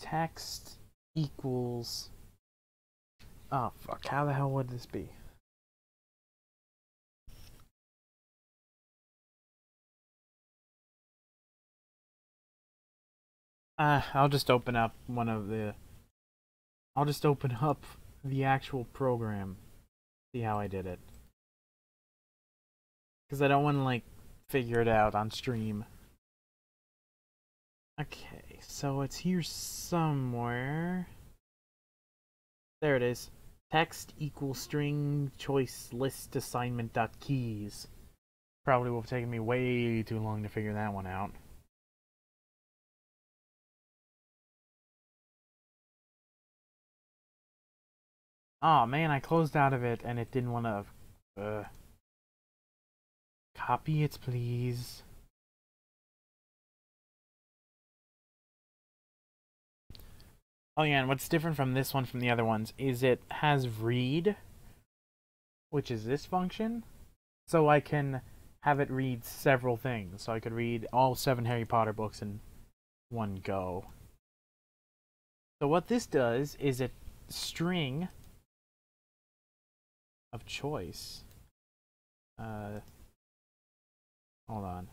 text equals... Oh, fuck. How the hell would this be? I'll just open up one of the... I'll just open up the actual program. See how I did it. Because I don't want to, like, figure it out on stream. Okay, so it's here somewhere. There it is. Text equals string choice list assignment dot keys. Probably will have taken me way too long to figure that one out. Oh man, I closed out of it and it didn't want to. Copy it, please. Oh yeah, and what's different from this one from the other ones is it has read, which is this function, so I can have it read several things. So I could read all 7 Harry Potter books in one go. So what this does is a string of choice. Hold on.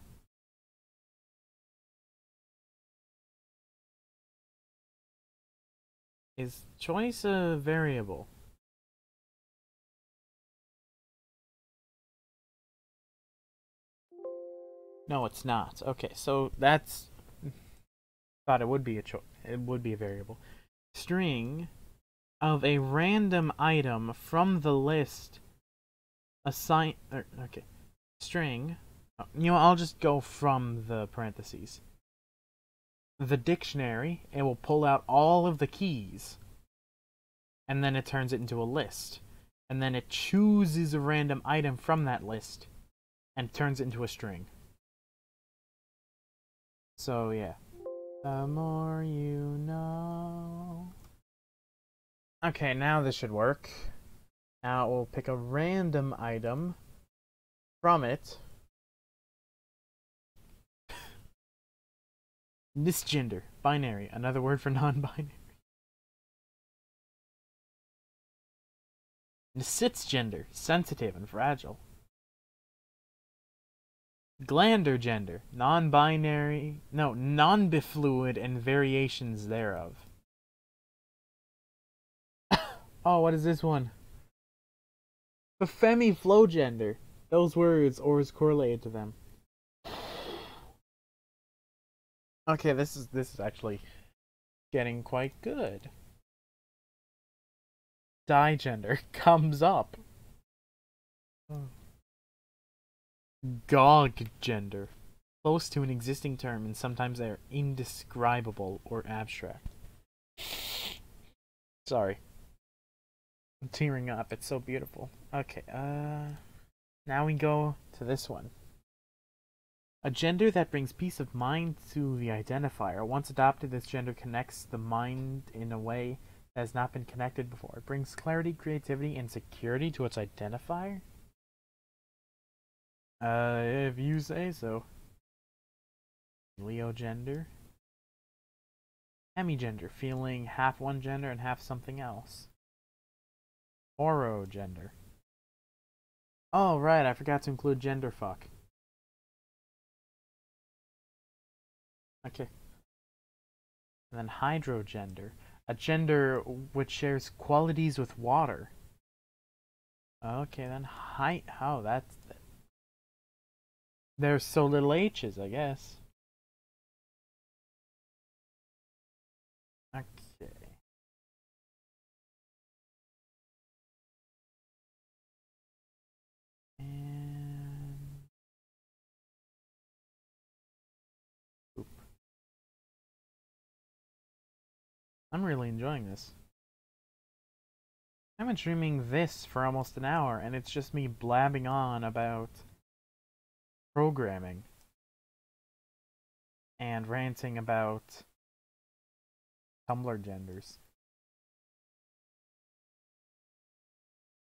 Is choice a variable? No, it's not. Okay, so that's... Thought it would be it would be a variable. String of a random item from the list assign... okay. String... You know, I'll just go from the parentheses. The dictionary, it will pull out all of the keys. And then it turns it into a list. And then it chooses a random item from that list. And turns it into a string. So, yeah. The more you know. Okay, now this should work. Now we'll pick a random item from it. Misgender, binary, another word for non-binary. Cisgender, sensitive and fragile. Glandor gender, non-binary, no, non-bifluid and variations thereof. Oh, what is this one? The femi-flow gender. Those words or is correlated to them. Okay, this is actually getting quite good. Digender comes up. Gog gender. Close to an existing term, and sometimes they are indescribable or abstract. Sorry. I'm tearing up. It's so beautiful. Okay, now we go to this one. A gender that brings peace of mind to the identifier. Once adopted, this gender connects the mind in a way that has not been connected before. It brings clarity, creativity, and security to its identifier? If you say so. Leo gender. Hemigender, feeling half one gender and half something else. Oro gender. Oh, right, I forgot to include gender fuck. Okay. And then hydrogender. A gender which shares qualities with water. Okay, then oh, that's... There's so little H's, I guess. Okay. And... Oop. I'm really enjoying this. I've been streaming this for almost an hour, and it's just me blabbing on about programming and ranting about Tumblr genders.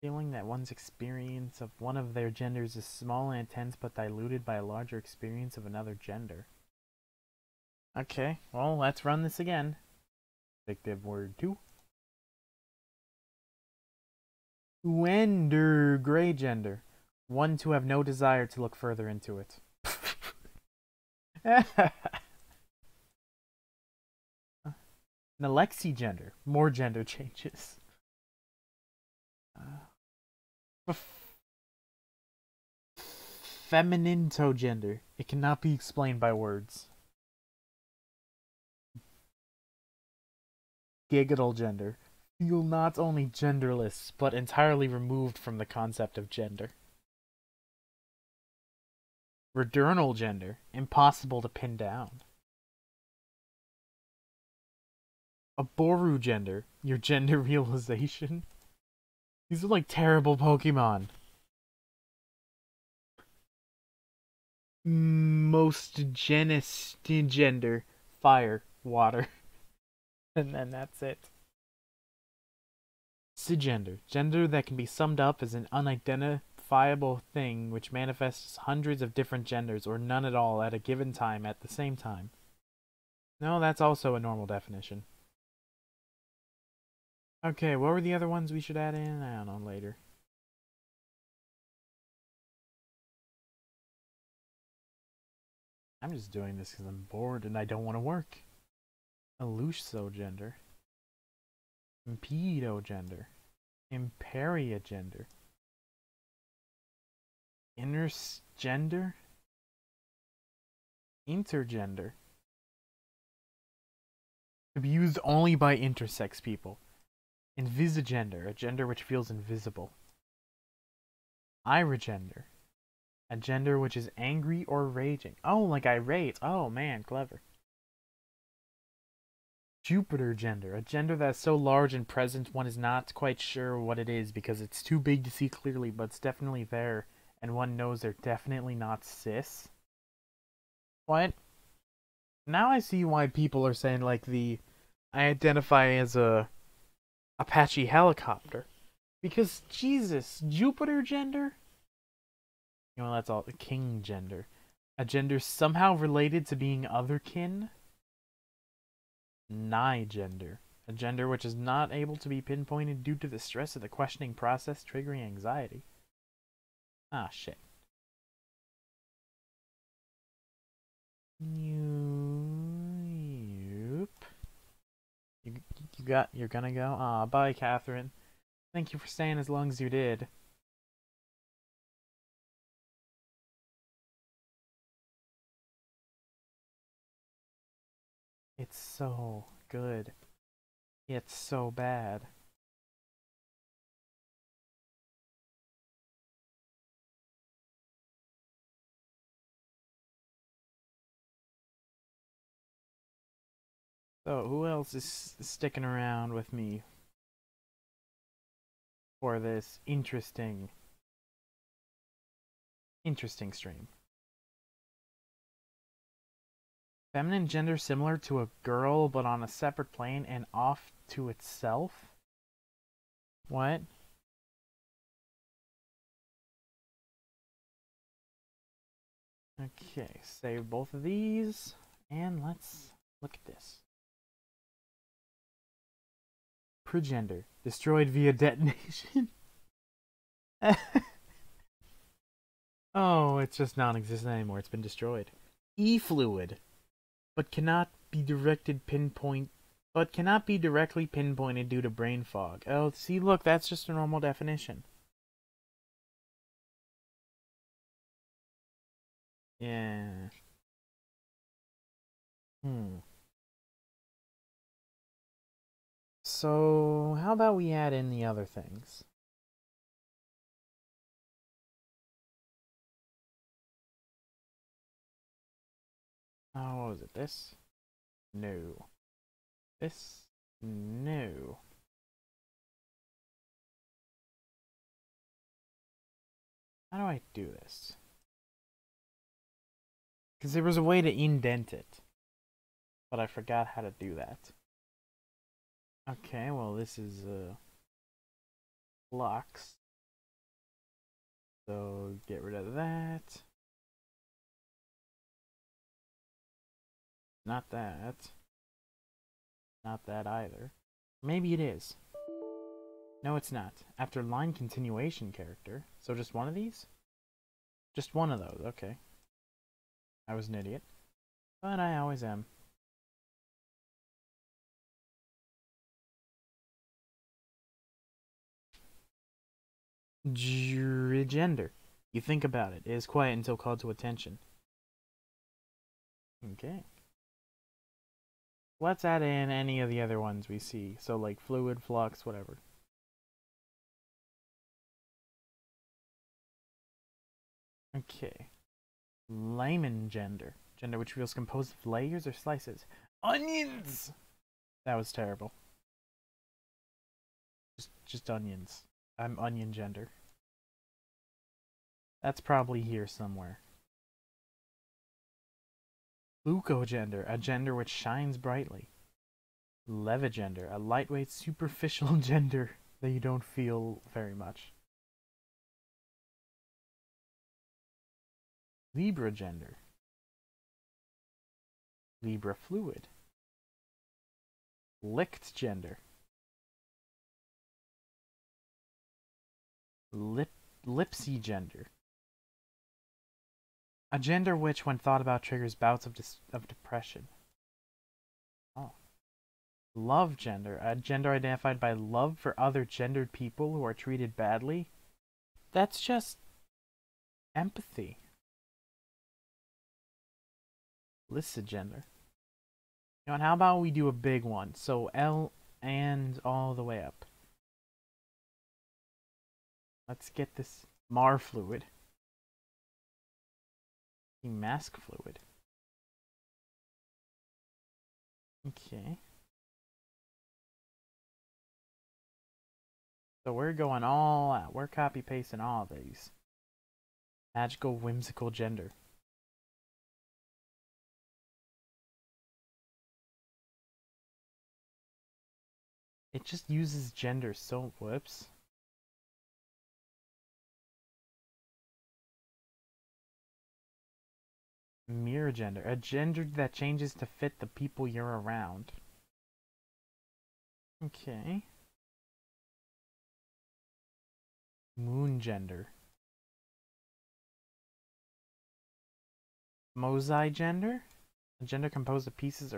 Feeling that one's experience of one of their genders is small and intense but diluted by a larger experience of another gender. Okay, well, let's run this again. Predictive word 2. Wender gray gender. One to have no desire to look further into it. Alexi gender. More gender changes. Feminine toe gender. It cannot be explained by words. Gigadal gender. Feel not only genderless, but entirely removed from the concept of gender. Redurnal gender. Impossible to pin down. Aboru gender. Your gender realization. These are like terrible Pokemon. Most genus gender. Fire. Water. And then that's it. Cisgender. Gender that can be summed up as an unidentifiable thing which manifests hundreds of different genders or none at all at a given time at the same time. No, that's also a normal definition. Okay, what were the other ones we should add in? I don't know, later. I'm just doing this because I'm bored and I don't want to work. Eluso gender. Impedo gender. Imperia gender. Intergender. Intergender. To be used only by intersex people. Invisigender, a gender which feels invisible. Iragender, a gender which is angry or raging. Oh, like irate. Oh man, clever. Jupiter gender, a gender that is so large and present one is not quite sure what it is because it's too big to see clearly, but it's definitely there, and one knows they're definitely not cis. What? Now I see why people are saying like I identify as a Apache helicopter. Because, Jesus, Jupiter gender? You know, that's all. King gender. A gender somehow related to being otherkin? Nigh gender. A gender which is not able to be pinpointed due to the stress of the questioning process triggering anxiety. Ah, shit. Nope. You're gonna go? Ah, bye, Catherine. Thank you for staying as long as you did. It's so good. It's so bad. So, who else is sticking around with me for this interesting stream? Feminine gender similar to a girl but on a separate plane and off to itself? What? Okay, save both of these, and let's look at this. Progender, destroyed via detonation. Oh, it's just non-existent anymore. It's been destroyed. E-fluid, but cannot be directly pinpointed due to brain fog. Oh, see, look, that's just a normal definition. Yeah. So, how about we add in the other things? Oh, what was it? This? No. This? No. How do I do this? Because there was a way to indent it. But I forgot how to do that. Okay, well, this is, flux. So, get rid of that. Not that. Not that either. Maybe it is. No, it's not. After line continuation character. So just one of these? Just one of those, okay. I was an idiot. But I always am. Gender. You think about it. It is quiet until called to attention. Okay. Let's add in any of the other ones we see. So like fluid, flux, whatever. Okay. Layman gender. Gender which feels composed of layers or slices. Onions! That was terrible. Just onions. I'm onion gender. That's probably here somewhere. Leucogender, a gender which shines brightly. Levigender, a lightweight, superficial gender that you don't feel very much. Libra gender. Libra fluid. Licked gender. Lipsy gender. A gender which, when thought about, triggers bouts of depression. Oh. Love gender. A gender identified by love for other gendered people who are treated badly. That's just empathy. Listed gender. You know, and how about we do a big one? So L and all the way up. Let's get this Mar fluid. Mask fluid. Okay. So we're going all out. We're copy pasting all of these. Magical, whimsical gender. It just uses gender so whoops. Mirror gender. A gender that changes to fit the people you're around. Okay. Moon gender. Mosai gender? A gender composed of pieces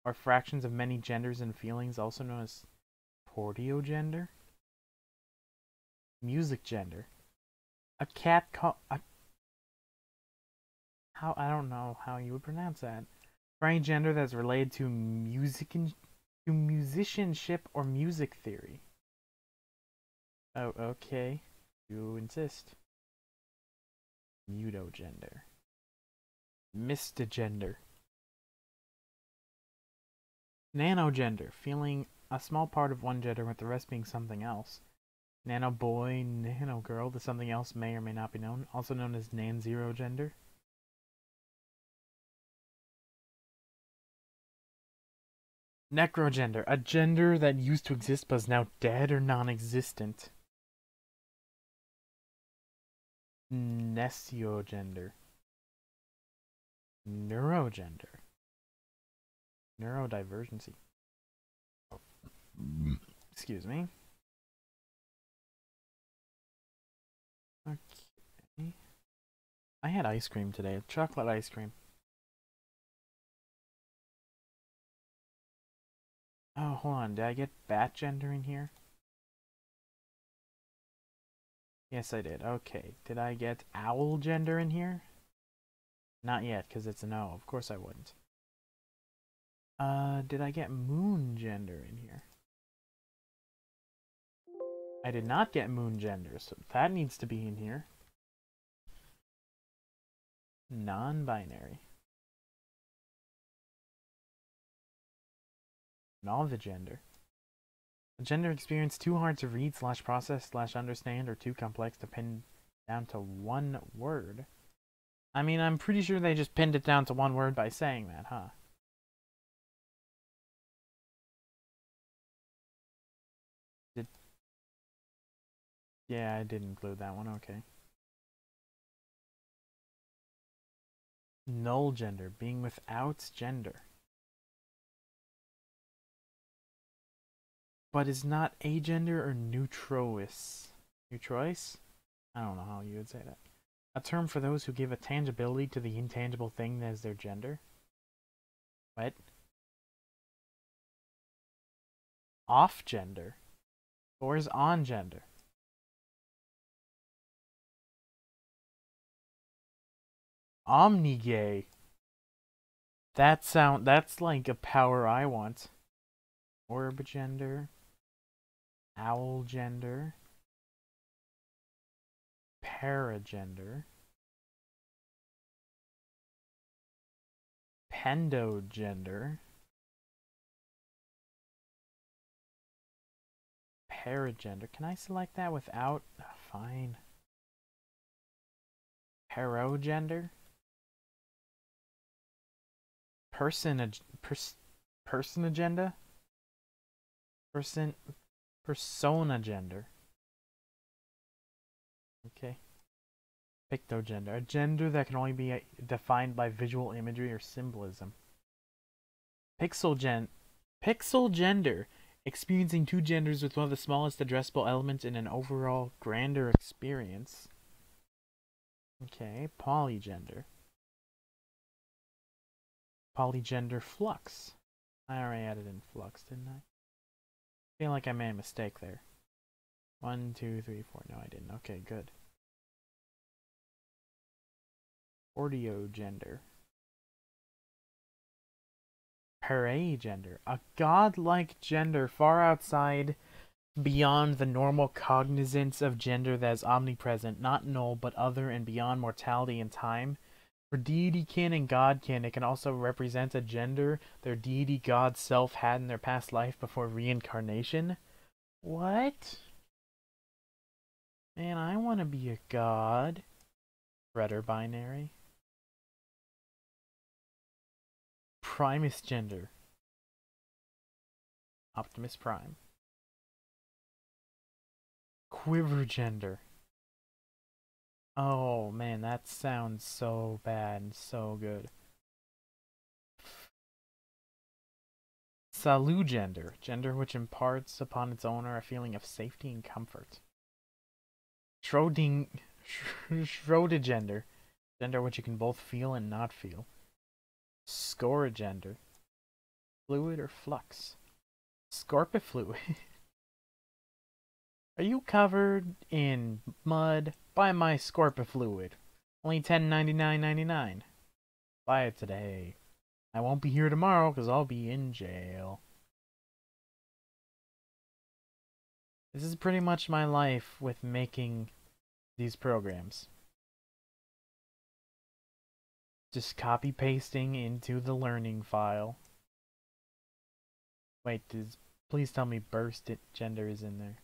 or fractions of many genders and feelings, also known as portio-gender. Music gender. A cat call. How I don't know how you would pronounce that. For any gender that's related to musicianship or music theory. Oh, okay. You insist. Mutogender. Mistagender. Nanogender. Feeling a small part of one gender with the rest being something else. Nano boy, nano girl, the something else may or may not be known, also known as nan-zero gender. Necrogender, a gender that used to exist but is now dead or non-existent. Nesiogender. Neurogender. Neurodivergency. Excuse me. Okay. I had ice cream today. Chocolate ice cream. Oh, hold on. Did I get bat gender in here? Yes, I did. Okay. Did I get owl gender in here? Not yet, because it's a no. Of course I wouldn't. Did I get moon gender in here? I did not get moon gender, so that needs to be in here. Non-binary. Nova gender. A gender experience too hard to read / process / understand or too complex to pin down to one word. I mean, I'm pretty sure they just pinned it down to one word by saying that, huh? Yeah, I did include that one, okay. Null gender, being without gender. But is not agender or neutrois? Neutrois? I don't know how you would say that. A term for those who give a tangibility to the intangible thing as their gender. What? Off gender? Or is on gender? Omni-gay. That's like a power I want. Orb gender. Owl gender. Paragender. Pendogender. Paragender. Can I select that without? Fine. Parogender. Person agenda? Persona gender. Okay. Pictogender. A gender that can only be defined by visual imagery or symbolism. Pixel gender. Experiencing two genders with one of the smallest addressable elements in an overall grander experience. Okay. Polygender. Polygender flux. I already added in flux, didn't I? I feel like I made a mistake there. 1, 2, 3, 4. No, I didn't. Okay, good. Ordiogender. Paragender. A godlike gender far outside beyond the normal cognizance of gender that is omnipresent, not null, but other and beyond mortality and time. For deity kin and godkin, it can also represent a gender their deity god self had in their past life before reincarnation. What? Man, I want to be a god. Redder binary. Primus gender. Optimus Prime. Quiver gender. Oh man, that sounds so bad and so good. Salu gender. Gender which imparts upon its owner a feeling of safety and comfort. Schrodegender. Gender which you can both feel and not feel. Scorigender. Fluid or flux? Scorpifluid. Are you covered in mud? Buy my Scorpifluid. Only $10.99.99. Buy it today. I won't be here tomorrow because I'll be in jail. This is pretty much my life with making these programs. Just copy pasting into the learning file. Wait, please tell me burst gender is in there.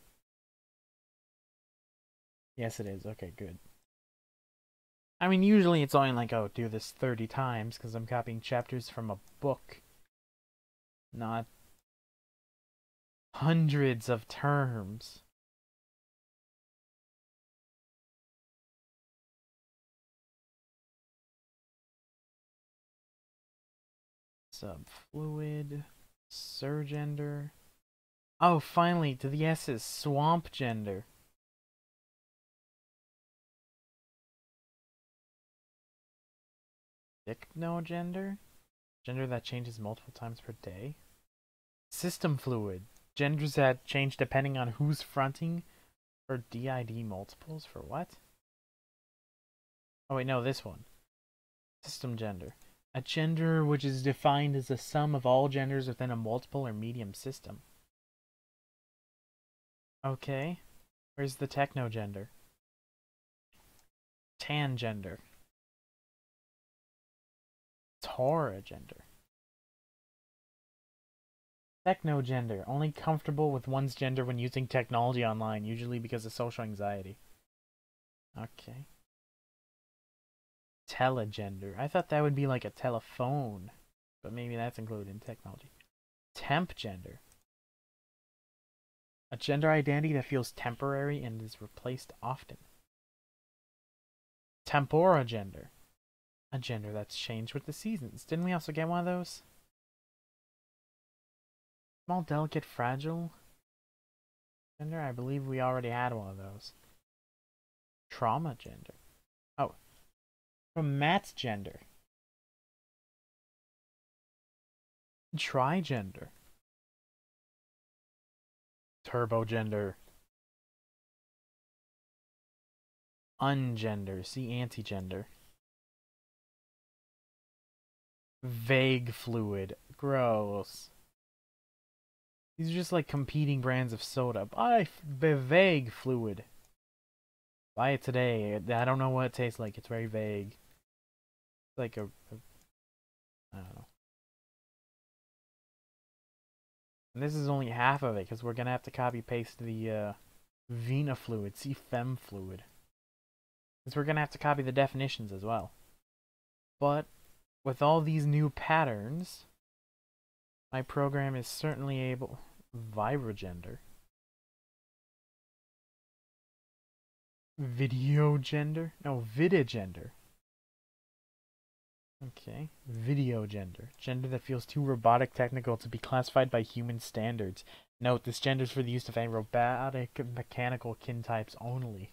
Yes, it is. Okay, good. I mean, usually it's only like, oh, do this 30 times because I'm copying chapters from a book, not hundreds of terms. Subfluid, surgender. Oh, finally, to the S's, swamp gender. Gender? Gender that changes multiple times per day. System fluid. Genders that change depending on who's fronting. For DID multiples? For what? Oh wait, no, this one. System gender. A gender which is defined as the sum of all genders within a multiple or medium system. Okay. Where's the techno gender? Tangender. Taura gender. Technogender, only comfortable with one's gender when using technology online, usually because of social anxiety. Okay. Telegender. I thought that would be like a telephone, but maybe that's included in technology. Temp gender. A gender identity that feels temporary and is replaced often. Tempora gender. A gender that's changed with the seasons. Didn't we also get one of those? Small, delicate, fragile gender? I believe we already had one of those. Trauma gender. Oh. From Matt's gender. Trigender. Turbogender. Ungender. See antigender. Vague fluid. Gross. These are just like competing brands of soda. Buy vague fluid. Buy it today. I don't know what it tastes like. It's very vague. It's like I don't know. And this is only half of it because we're gonna have to copy paste the Vena fluid. See Fem fluid. Because we're gonna have to copy the definitions as well. But with all these new patterns, my program is certainly able. Vibrogender. Video gender? No, vidigender. Okay. Video gender. Gender that feels too robotic technical to be classified by human standards. Note, this gender is for the use of any robotic mechanical kin types only.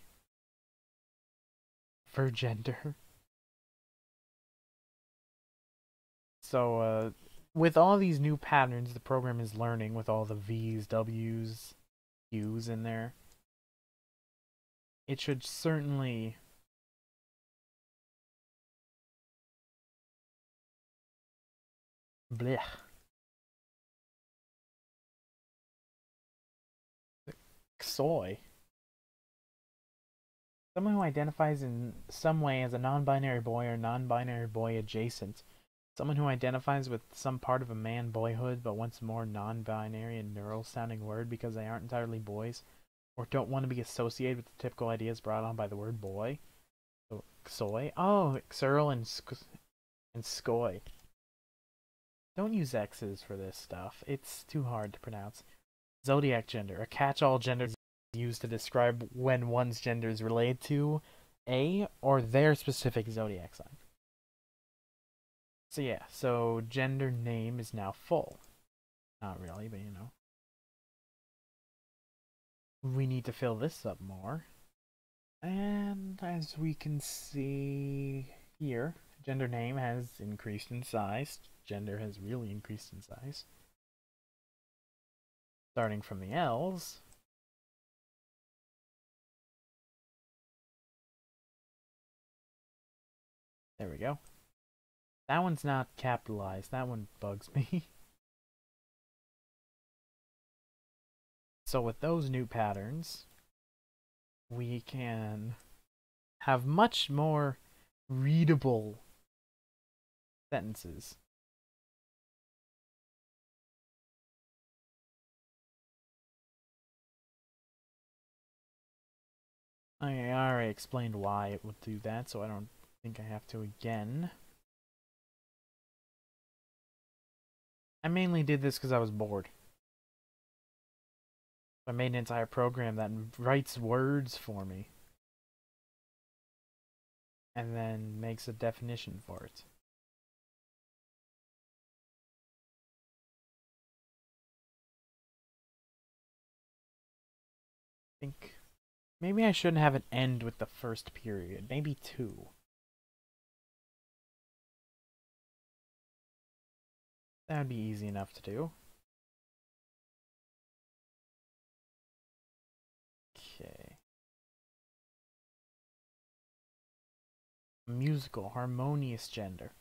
Vergender. So, with all these new patterns the program is learning with all the V's, W's, Q's in there, it should certainly blech. Soy. Someone who identifies in some way as a non-binary boy or non-binary boy adjacent. Someone who identifies with some part of a man boyhood but wants more non-binary and neural-sounding word because they aren't entirely boys or don't want to be associated with the typical ideas brought on by the word boy. So, soy? Oh, xurl and skoy. Don't use X's for this stuff. It's too hard to pronounce. Zodiac gender. A catch-all gender used to describe when one's gender is related to a or their specific zodiac sign. So yeah, so gender name is now full. Not really, but you know. We need to fill this up more. And as we can see here, Gender name has increased in size. Gender has really increased in size. Starting from the L's. There we go. That one's not capitalized. That one bugs me. So with those new patterns, we can have much more readable sentences. I already explained why it would do that, so I don't think I have to again. I mainly did this because I was bored. I made an entire program that writes words for me. And then makes a definition for it. I think maybe I shouldn't have it end with the first period. Maybe 2. That would be easy enough to do. Okay. Musical, harmonious gender.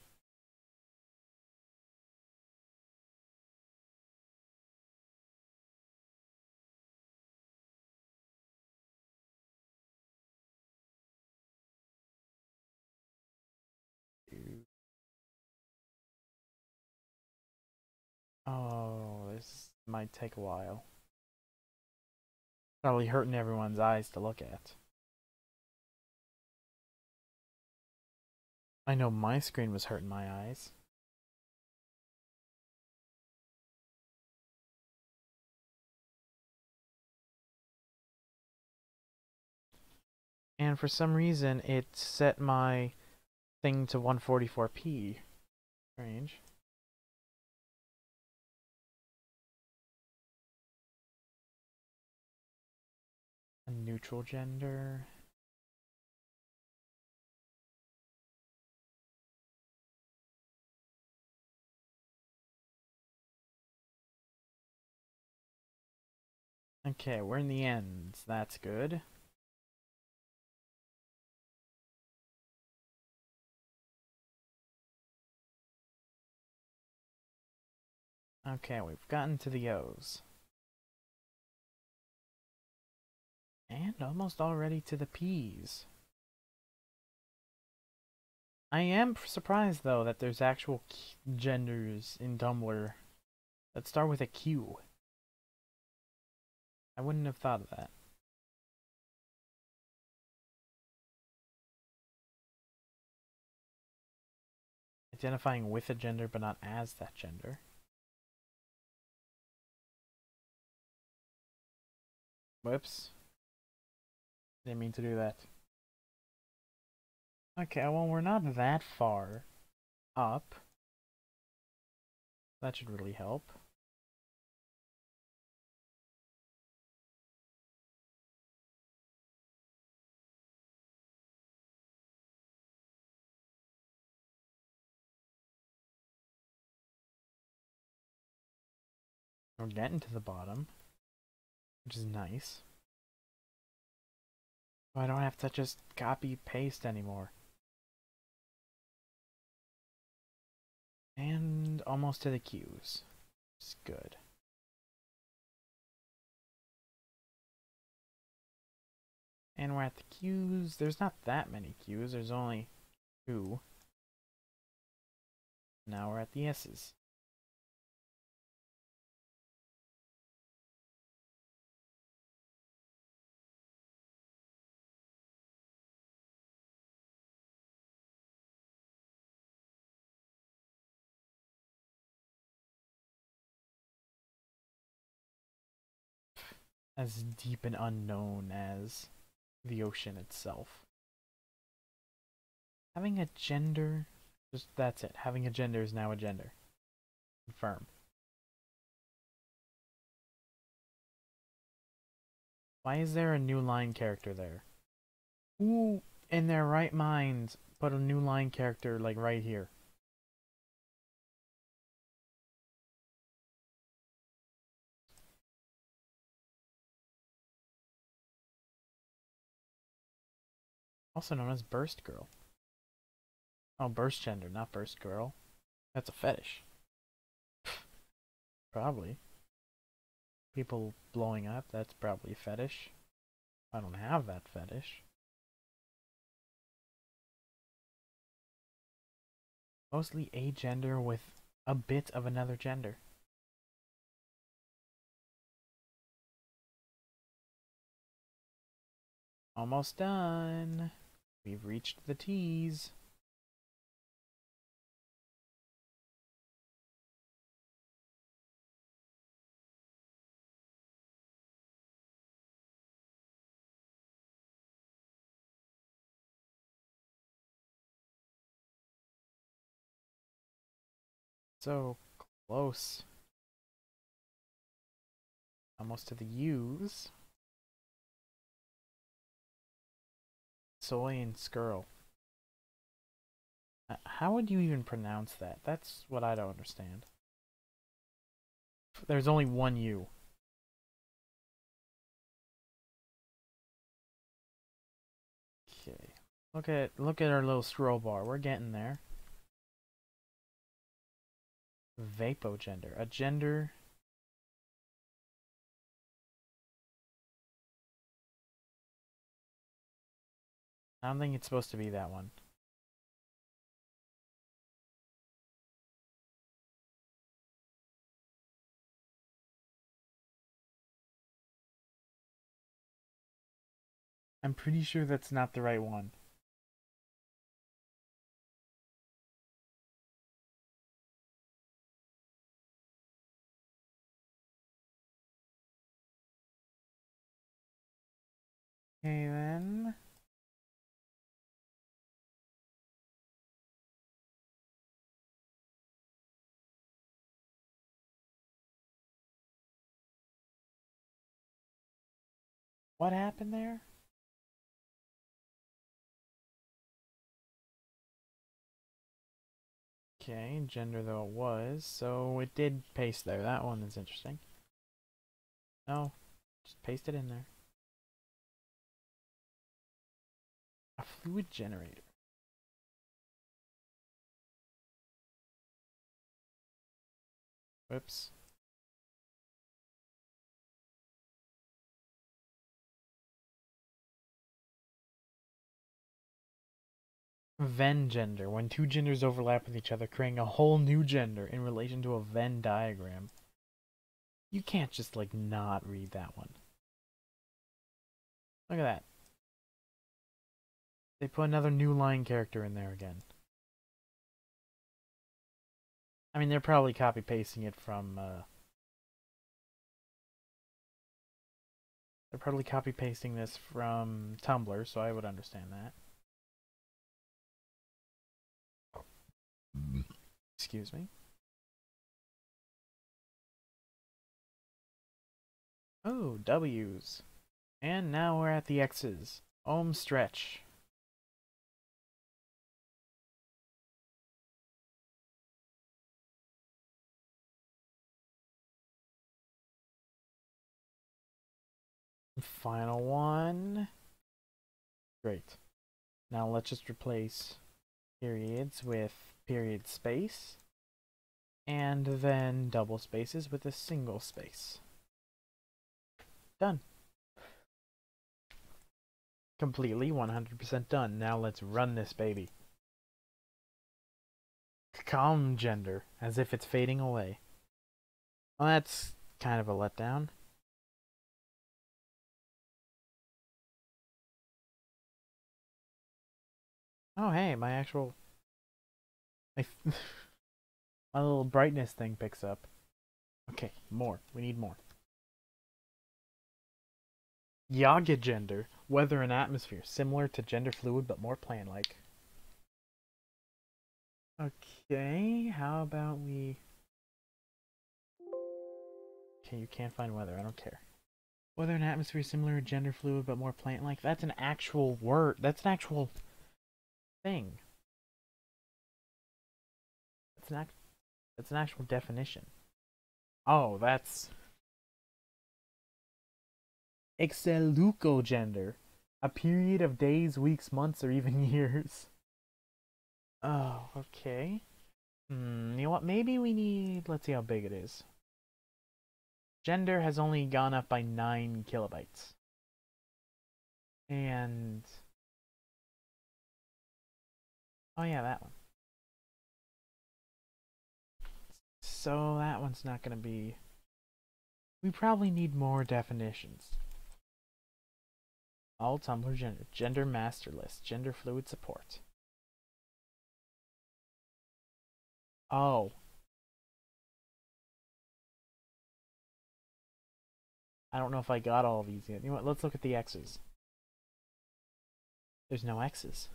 Oh, this might take a while. Probably hurting everyone's eyes to look at. I know my screen was hurting my eyes. And for some reason, it set my thing to 144p. Strange. A neutral gender. Okay, we're in the ends. That's good. Okay, we've gotten to the O's. And almost already to the P's. I am surprised, though, that there's actual genders in Tumblr that start with a Q. I wouldn't have thought of that. Identifying with a gender but not as that gender. Whoops. Didn't mean to do that. Okay, well, we're not that far up. That should really help. We're getting to the bottom, which is nice. So I don't have to just copy paste anymore. And almost to the Q's. It's good. And we're at the Q's. There's not that many Q's. There's only 2. Now we're at the S's. As deep and unknown as the ocean itself. Having a gender, just that's it. Having a gender is now a gender. Confirm. Why is there a new line character there? Who in their right mind put a new line character, like, right here. Also known as Burst Girl. Oh, Burst Gender, not Burst Girl. That's a fetish. Probably. People blowing up, that's probably a fetish. I don't have that fetish. Mostly a gender with a bit of another gender. Almost done. We've reached the T's. So close. Almost to the U's. Soy and skirl. How would you even pronounce that? That's what I don't understand. There's only one U. Okay. Look at our little scroll bar. We're getting there. Vapogender. A gender. I don't think it's supposed to be that one. I'm pretty sure that's not the right one. Okay then. What happened there? Okay, gender though it was, so it did paste there. That one is interesting. No, just paste it in there. A fluid generator. Whoops. Venn gender. When two genders overlap with each other, creating a whole new gender in relation to a Venn diagram. You can't just, like, not read that one. Look at that. They put another new line character in there again. I mean, they're probably copy-pasting it from, They're probably copy-pasting this from Tumblr, so I would understand that. Excuse me. Oh, W's. And now we're at the X's. Home stretch. Final one. Great. Now let's just replace periods with period space. And then double spaces with a single space. Done. Completely 100% done. Now let's run this baby. Calm gender, as if it's fading away. Well, that's kind of a letdown. Oh, hey, my actual... my little brightness thing picks up. Okay, more. We need more. Yaga gender, weather and atmosphere, similar to gender fluid but more plant-like. Okay, how about we... Okay, you can't find weather, I don't care. Weather and atmosphere, similar to gender fluid but more plant-like. That's an actual word. That's an actual thing. That's an actual definition. Oh, that's exeleucogender. A period of days, weeks, months, or even years. Oh, okay. You know what? Maybe we need... Let's see how big it is. Gender has only gone up by 9 kilobytes. And... Oh yeah, that one. So that one's not gonna be... We probably need more definitions. All Tumblr gender. Gender master list. Gender fluid support. Oh. I don't know if I got all of these yet. You know what? Let's look at the X's. There's no X's.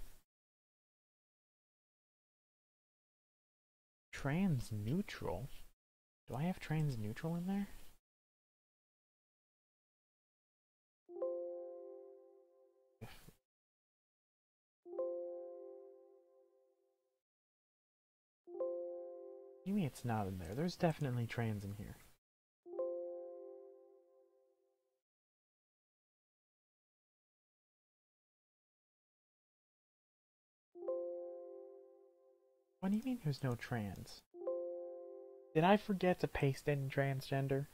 Trans neutral? Do I have trans neutral in there? You mean it's not in there? There's definitely trans in here. What do you mean there's no trans? Did I forget to paste in transgender?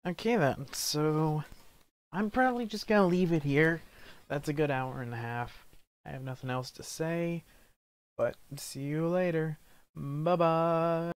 Okay then, so I'm probably just gonna leave it here. That's a good hour and a half. I have nothing else to say, but see you later. Bye bye.